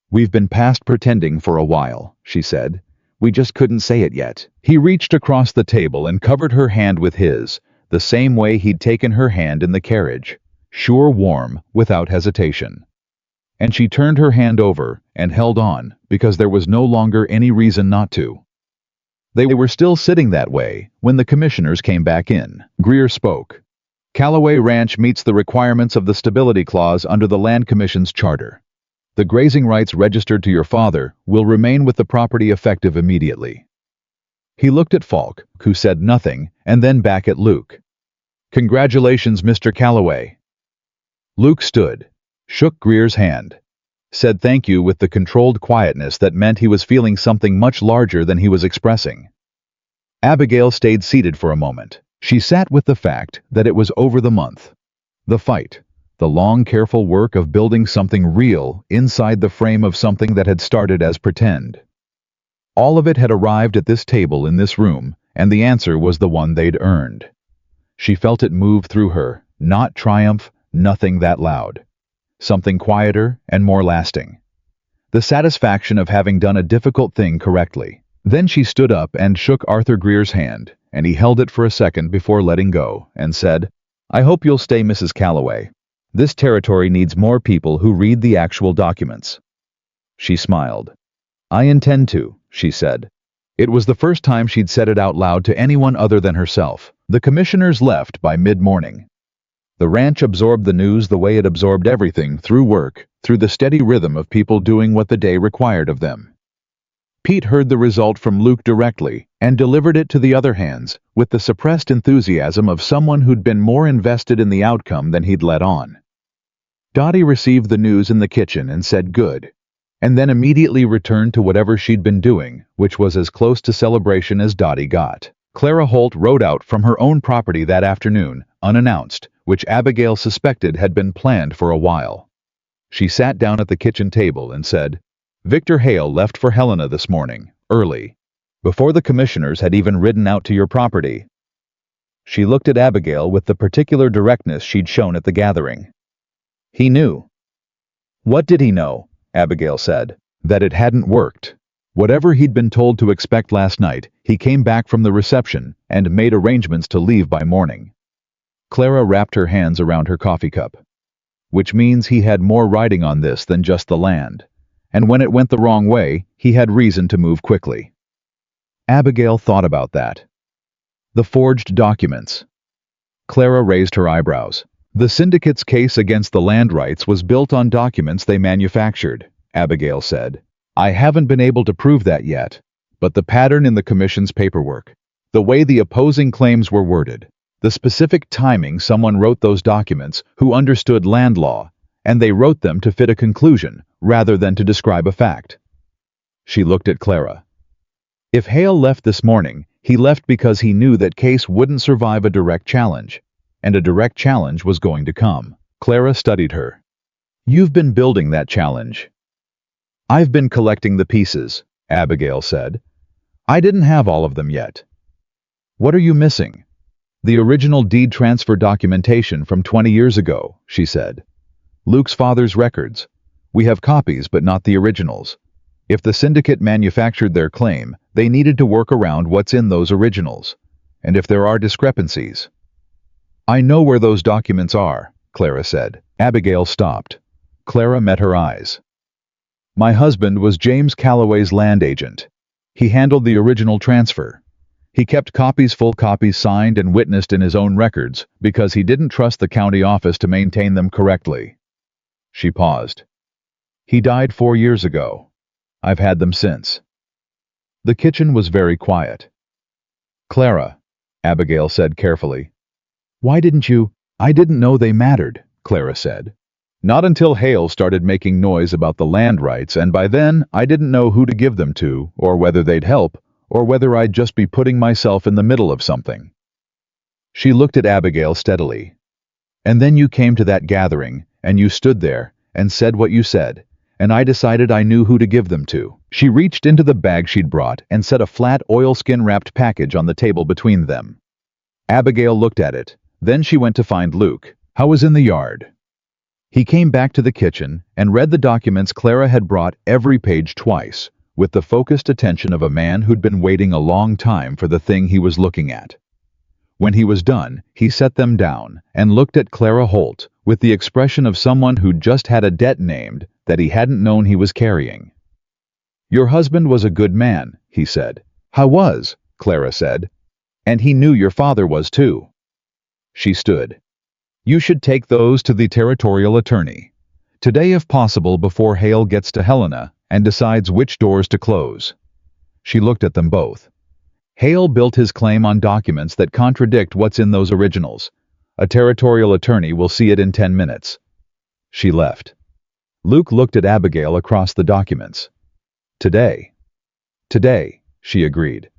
"We've been past pretending for a while," she said. "We just couldn't say it yet." He reached across the table and covered her hand with his, the same way he'd taken her hand in the carriage, sure, warm, without hesitation. And she turned her hand over and held on, because there was no longer any reason not to. They were still sitting that way when the commissioners came back in. Greer spoke. "Calloway Ranch meets the requirements of the Stability Clause under the Land Commission's charter. The grazing rights registered to your father will remain with the property effective immediately." He looked at Falk, who said nothing, and then back at Luke. "Congratulations, Mr. Calloway." Luke stood, shook Greer's hand. said thank you with the controlled quietness that meant he was feeling something much larger than he was expressing. Abigail stayed seated for a moment. She sat with the fact that it was over the month. The fight. The long, careful work of building something real inside the frame of something that had started as pretend. All of it had arrived at this table in this room, and the answer was the one they'd earned. She felt it move through her, not triumph, nothing that loud. Something quieter and more lasting. The satisfaction of having done a difficult thing correctly. Then she stood up and shook Arthur Greer's hand, and he held it for a second before letting go, and said, "I hope you'll stay, Mrs. Calloway. This territory needs more people who read the actual documents." She smiled. "I intend to," she said. It was the first time she'd said it out loud to anyone other than herself. The commissioners left by mid-morning. The ranch absorbed the news the way it absorbed everything, through work, through the steady rhythm of people doing what the day required of them. Pete heard the result from Luke directly and delivered it to the other hands with the suppressed enthusiasm of someone who'd been more invested in the outcome than he'd let on. Dottie received the news in the kitchen and said good, and then immediately returned to whatever she'd been doing, which was as close to celebration as Dottie got. Clara Holt rode out from her own property that afternoon, unannounced, which Abigail suspected had been planned for a while. She sat down at the kitchen table and said, "Victor Hale left for Helena this morning, early, before the commissioners had even ridden out to your property." She looked at Abigail with the particular directness she'd shown at the gathering. "He knew." "What did he know?" Abigail said. "That it hadn't worked. Whatever he'd been told to expect last night, he came back from the reception and made arrangements to leave by morning." Clara wrapped her hands around her coffee cup. "Which means he had more riding on this than just the land. And when it went the wrong way, he had reason to move quickly." Abigail thought about that. The forged documents. Clara raised her eyebrows. "The syndicate's case against the land rights was built on documents they manufactured," Abigail said. "I haven't been able to prove that yet, but the pattern in the commission's paperwork, the way the opposing claims were worded, the specific timing someone wrote those documents who understood land law, and they wrote them to fit a conclusion rather than to describe a fact." She looked at Clara. "If Hale left this morning, he left because he knew that case wouldn't survive a direct challenge, and a direct challenge was going to come." Clara studied her. "You've been building that challenge." "I've been collecting the pieces," Abigail said. "I didn't have all of them yet." "What are you missing?" "The original deed transfer documentation from 20 years ago," she said. "Luke's father's records. We have copies, but not the originals. If the syndicate manufactured their claim, they needed to work around what's in those originals. And if there are discrepancies—" "I know where those documents are," Clara said. Abigail stopped. Clara met her eyes. "My husband was James Calloway's land agent. He handled the original transfer. He kept copies, full copies signed and witnessed in his own records because he didn't trust the county office to maintain them correctly." She paused. "He died 4 years ago. I've had them since." The kitchen was very quiet. "Clara," Abigail said carefully. "Why didn't you—" "I didn't know they mattered," Clara said. "Not until Hale started making noise about the land rights, and by then I didn't know who to give them to, or whether they'd help, or whether I'd just be putting myself in the middle of something." She looked at Abigail steadily. "And then you came to that gathering, and you stood there, and said what you said, and I decided I knew who to give them to." She reached into the bag she'd brought and set a flat oilskin-wrapped package on the table between them. Abigail looked at it. Then she went to find Luke. "How was in the yard?" He came back to the kitchen and read the documents Clara had brought, every page twice, with the focused attention of a man who'd been waiting a long time for the thing he was looking at. When he was done, he set them down and looked at Clara Holt with the expression of someone who'd just had a debt named that he hadn't known he was carrying. "Your husband was a good man," he said. "How was?" Clara said. "And he knew your father was too." She stood. "You should take those to the territorial attorney. Today, if possible, before Hale gets to Helena and decides which doors to close." She looked at them both. "Hale built his claim on documents that contradict what's in those originals. A territorial attorney will see it in 10 minutes. She left. Luke looked at Abigail across the documents. Today. Today, she agreed.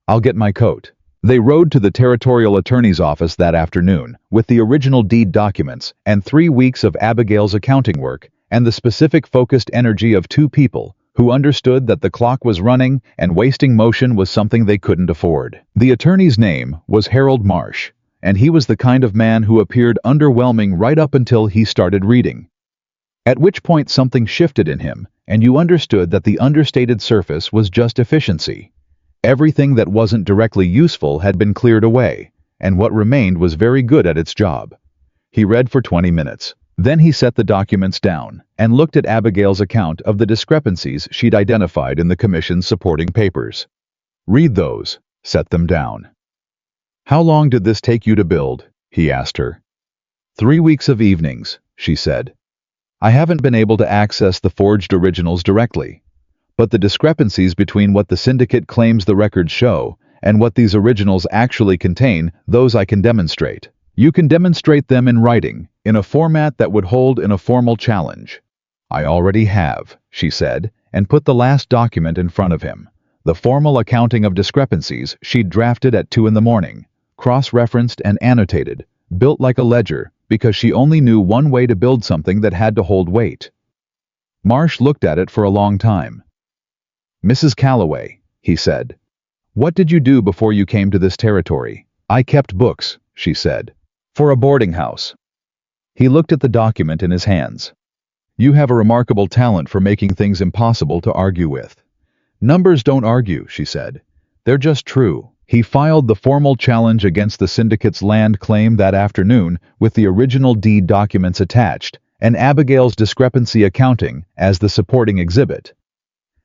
I'll get my coat. They rode to the territorial attorney's office that afternoon with the original deed documents and 3 weeks of Abigail's accounting work and the specific focused energy of two people who understood that the clock was running and wasting motion was something they couldn't afford. The attorney's name was Harold Marsh, and he was the kind of man who appeared underwhelming right up until he started reading. At which point something shifted in him, and you understood that the understated surface was just efficiency. Everything that wasn't directly useful had been cleared away, and what remained was very good at its job. He read for 20 minutes. Then he set the documents down and looked at Abigail's account of the discrepancies she'd identified in the commission's supporting papers. Read those, set them down. How long did this take you to build? He asked her. 3 weeks of evenings, she said. I haven't been able to access the forged originals directly, but the discrepancies between what the syndicate claims the records show and what these originals actually contain, those I can demonstrate. You can demonstrate them in writing, in a format that would hold in a formal challenge. I already have, she said, and put the last document in front of him, the formal accounting of discrepancies she'd drafted at 2 a.m, cross-referenced and annotated, built like a ledger, because she only knew one way to build something that had to hold weight. Marsh looked at it for a long time. Mrs. Calloway, he said, what did you do before you came to this territory? I kept books, she said, for a boarding house. He looked at the document in his hands. You have a remarkable talent for making things impossible to argue with. Numbers don't argue, she said. They're just true. He filed the formal challenge against the syndicate's land claim that afternoon with the original deed documents attached and Abigail's discrepancy accounting as the supporting exhibit.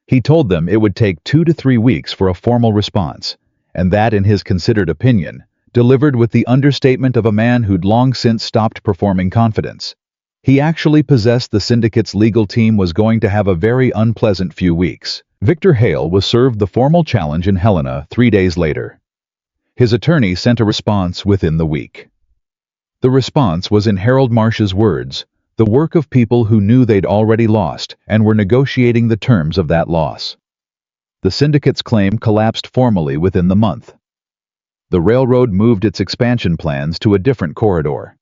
He told them it would take 2 to 3 weeks for a formal response, and that, in his considered opinion, delivered with the understatement of a man who'd long since stopped performing confidence. He actually possessed the syndicate's legal team was going to have a very unpleasant few weeks. Victor Hale was served the formal challenge in Helena 3 days later. His attorney sent a response within the week. The response was in Harold Marsh's words, the work of people who knew they'd already lost and were negotiating the terms of that loss. The syndicate's claim collapsed formally within the month. The railroad moved its expansion plans to a different corridor,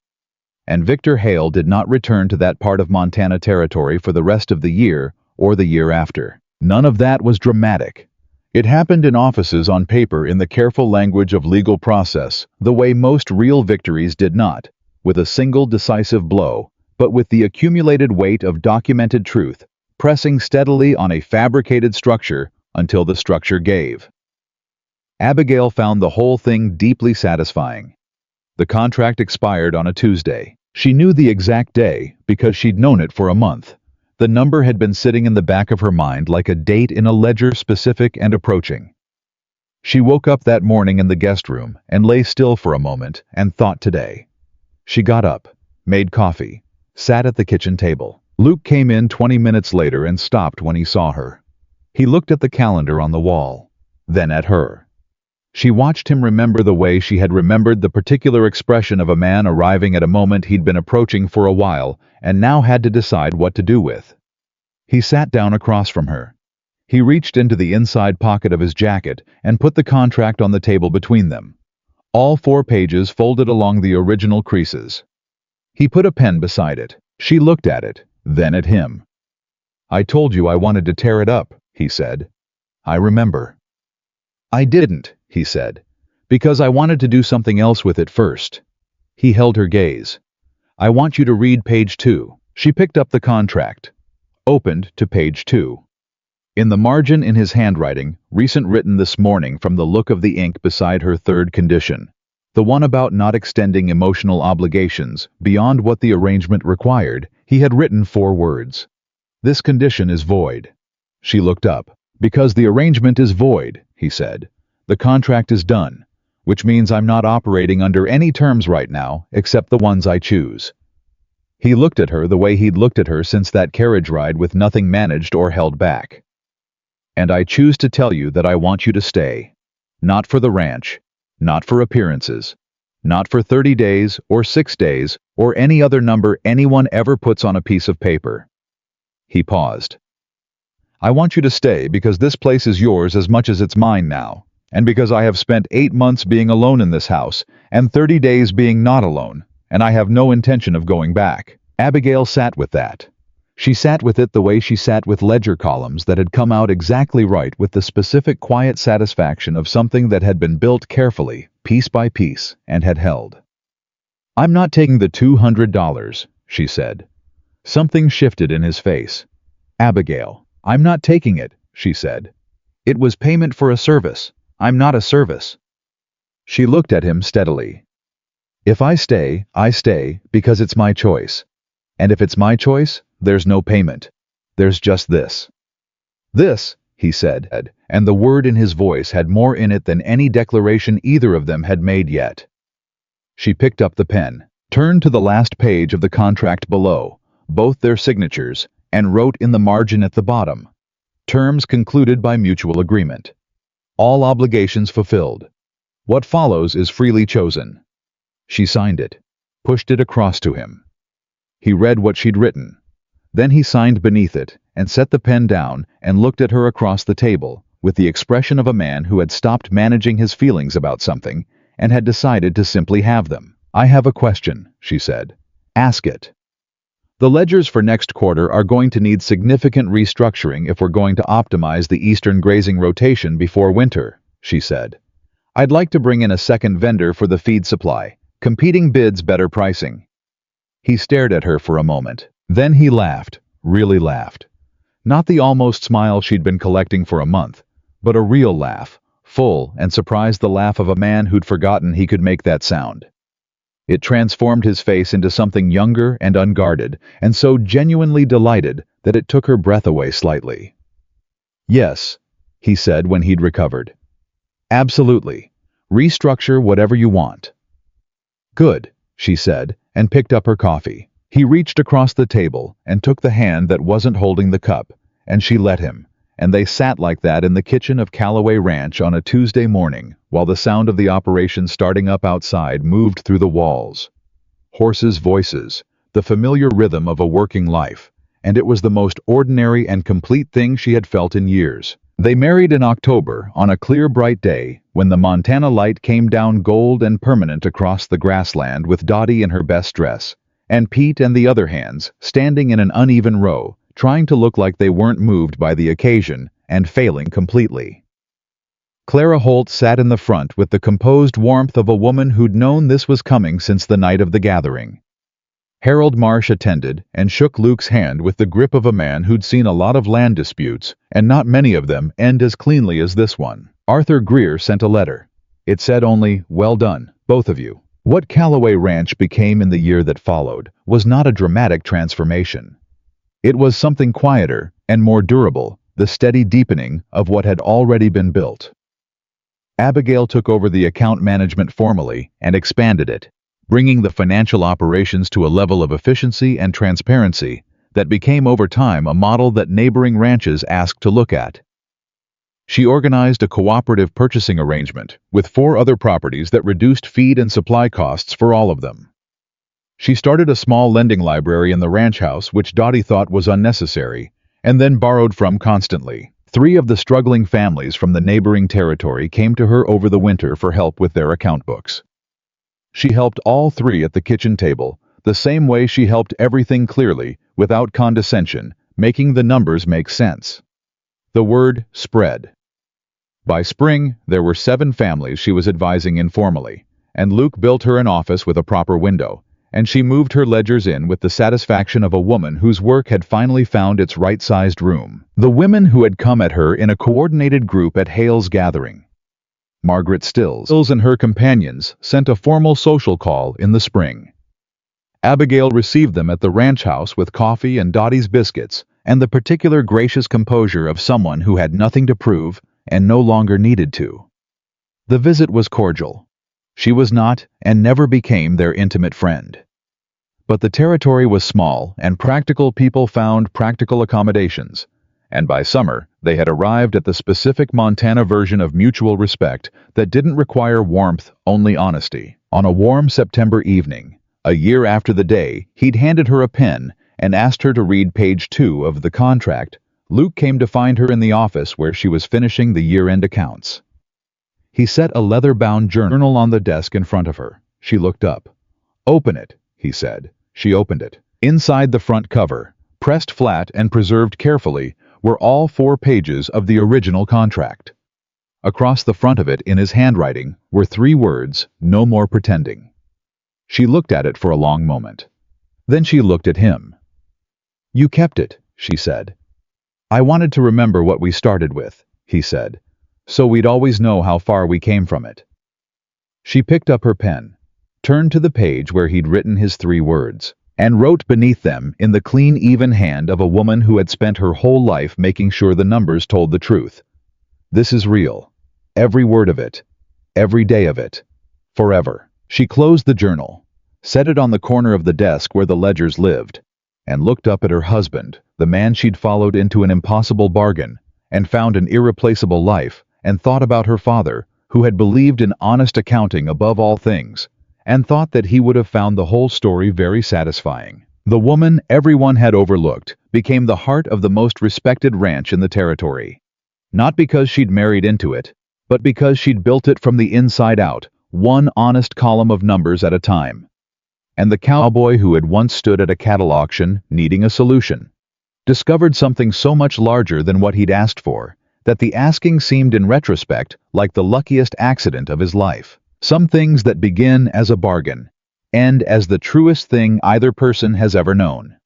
and Victor Hale did not return to that part of Montana Territory for the rest of the year or the year after. None of that was dramatic. It happened in offices on paper in the careful language of legal process, the way most real victories did not, with a single decisive blow, but with the accumulated weight of documented truth, pressing steadily on a fabricated structure until the structure gave. Abigail found the whole thing deeply satisfying. The contract expired on a Tuesday. She knew the exact day because she'd known it for a month. The number had been sitting in the back of her mind like a date in a ledger, specific and approaching. She woke up that morning in the guest room and lay still for a moment and thought today. She got up, made coffee, sat at the kitchen table. Luke came in 20 minutes later and stopped when he saw her. He looked at the calendar on the wall, then at her. She watched him remember the way she had remembered the particular expression of a man arriving at a moment he'd been approaching for a while and now had to decide what to do with. He sat down across from her. He reached into the inside pocket of his jacket and put the contract on the table between them. All 4 pages folded along the original creases. He put a pen beside it. She looked at it, then at him. I told you I wanted to tear it up, he said. I remember. I didn't, he said, because I wanted to do something else with it first. He held her gaze. I want you to read page 2. She picked up the contract, opened to page 2. In the margin in his handwriting, recent written this morning from the look of the ink beside her third condition, the one about not extending emotional obligations beyond what the arrangement required, he had written 4 words. This condition is void. She looked up. Because the arrangement is void, he said. The contract is done, which means I'm not operating under any terms right now except the ones I choose. He looked at her the way he'd looked at her since that carriage ride with nothing managed or held back. And I choose to tell you that I want you to stay. Not for the ranch, not for appearances, not for 30 days or 6 days or any other number anyone ever puts on a piece of paper. He paused. "I want you to stay because this place is yours as much as it's mine now, and because I have spent 8 months being alone in this house and 30 days being not alone, and I have no intention of going back." Abigail sat with that. She sat with it the way she sat with ledger columns that had come out exactly right, with the specific quiet satisfaction of something that had been built carefully, piece by piece, and had held. "I'm not taking the $200, she said. Something shifted in his face. "Abigail, I'm not taking it," she said. "It was payment for a service. I'm not a service." She looked at him steadily. "If I stay because it's my choice. And if it's my choice, there's no payment. There's just this." "This," he said, and the word in his voice had more in it than any declaration either of them had made yet. She picked up the pen, turned to the last page of the contract below, both their signatures, and wrote in the margin at the bottom, "Terms concluded by mutual agreement. All obligations fulfilled. What follows is freely chosen." She signed it, pushed it across to him. He read what she'd written. Then he signed beneath it and set the pen down and looked at her across the table with the expression of a man who had stopped managing his feelings about something and had decided to simply have them. "I have a question," she said. "Ask it." "The ledgers for next quarter are going to need significant restructuring if we're going to optimize the eastern grazing rotation before winter," she said. "I'd like to bring in a second vendor for the feed supply. Competing bids, better pricing." He stared at her for a moment. Then he laughed, really laughed. Not the almost smile she'd been collecting for a month, but a real laugh, full and surprised, the laugh of a man who'd forgotten he could make that sound. It transformed his face into something younger and unguarded, and so genuinely delighted that it took her breath away slightly. "Yes," he said when he'd recovered. "Absolutely. Restructure whatever you want." "Good," she said, and picked up her coffee. He reached across the table and took the hand that wasn't holding the cup, and she let him, and they sat like that in the kitchen of Calloway Ranch on a Tuesday morning, while the sound of the operation starting up outside moved through the walls. Horses' voices, the familiar rhythm of a working life, and it was the most ordinary and complete thing she had felt in years. They married in October on a clear, bright day when the Montana light came down gold and permanent across the grassland, with Dottie in her best dress, and Pete and the other hands standing in an uneven row, trying to look like they weren't moved by the occasion and failing completely. Clara Holt sat in the front with the composed warmth of a woman who'd known this was coming since the night of the gathering. Harold Marsh attended and shook Luke's hand with the grip of a man who'd seen a lot of land disputes, and not many of them end as cleanly as this one. Arthur Greer sent a letter. It said only, "Well done, both of you." What Calloway Ranch became in the year that followed was not a dramatic transformation. It was something quieter and more durable, the steady deepening of what had already been built. Abigail took over the account management formally and expanded it, bringing the financial operations to a level of efficiency and transparency that became over time a model that neighboring ranches asked to look at. She organized a cooperative purchasing arrangement with 4 other properties that reduced feed and supply costs for all of them. She started a small lending library in the ranch house, which Dottie thought was unnecessary, and then borrowed from constantly. 3 of the struggling families from the neighboring territory came to her over the winter for help with their account books. She helped all 3 at the kitchen table, the same way she helped everything clearly, without condescension, making the numbers make sense. The word spread. By spring, there were 7 families she was advising informally, and Luke built her an office with a proper window, and she moved her ledgers in with the satisfaction of a woman whose work had finally found its right-sized room. The women who had come at her in a coordinated group at Hale's gathering. Margaret Stills and her companions sent a formal social call in the spring. Abigail received them at the ranch house with coffee and Dottie's biscuits and the particular gracious composure of someone who had nothing to prove and no longer needed to. The visit was cordial. She was not and never became their intimate friend. But the territory was small and practical people found practical accommodations, and by summer they had arrived at the specific Montana version of mutual respect that didn't require warmth, only honesty. On a warm September evening, a year after the day he'd handed her a pen and asked her to read page 2 of the contract, Luke came to find her in the office where she was finishing the year-end accounts. He set a leather-bound journal on the desk in front of her. She looked up. "Open it," he said. She opened it. Inside the front cover, pressed flat and preserved carefully, were all 4 pages of the original contract. Across the front of it, in his handwriting, were 3 words, "No more pretending." She looked at it for a long moment. Then she looked at him. "You kept it," she said. "I wanted to remember what we started with," he said, "so we'd always know how far we came from it." She picked up her pen, turned to the page where he'd written his 3 words, and wrote beneath them in the clean, even hand of a woman who had spent her whole life making sure the numbers told the truth. "This is real. Every word of it. Every day of it. Forever." She closed the journal, set it on the corner of the desk where the ledgers lived, and looked up at her husband, the man she'd followed into an impossible bargain, and found an irreplaceable life, and thought about her father, who had believed in honest accounting above all things, and thought that he would have found the whole story very satisfying. The woman everyone had overlooked became the heart of the most respected ranch in the territory. Not because she'd married into it, but because she'd built it from the inside out, one honest column of numbers at a time. And the cowboy who had once stood at a cattle auction, needing a solution, discovered something so much larger than what he'd asked for, that the asking seemed in retrospect like the luckiest accident of his life. Some things that begin as a bargain, end as the truest thing either person has ever known.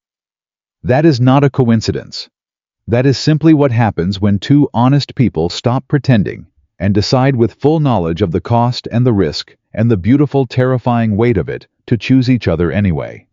That is not a coincidence. That is simply what happens when 2 honest people stop pretending and decide with full knowledge of the cost and the risk and the beautiful, terrifying weight of it to choose each other anyway.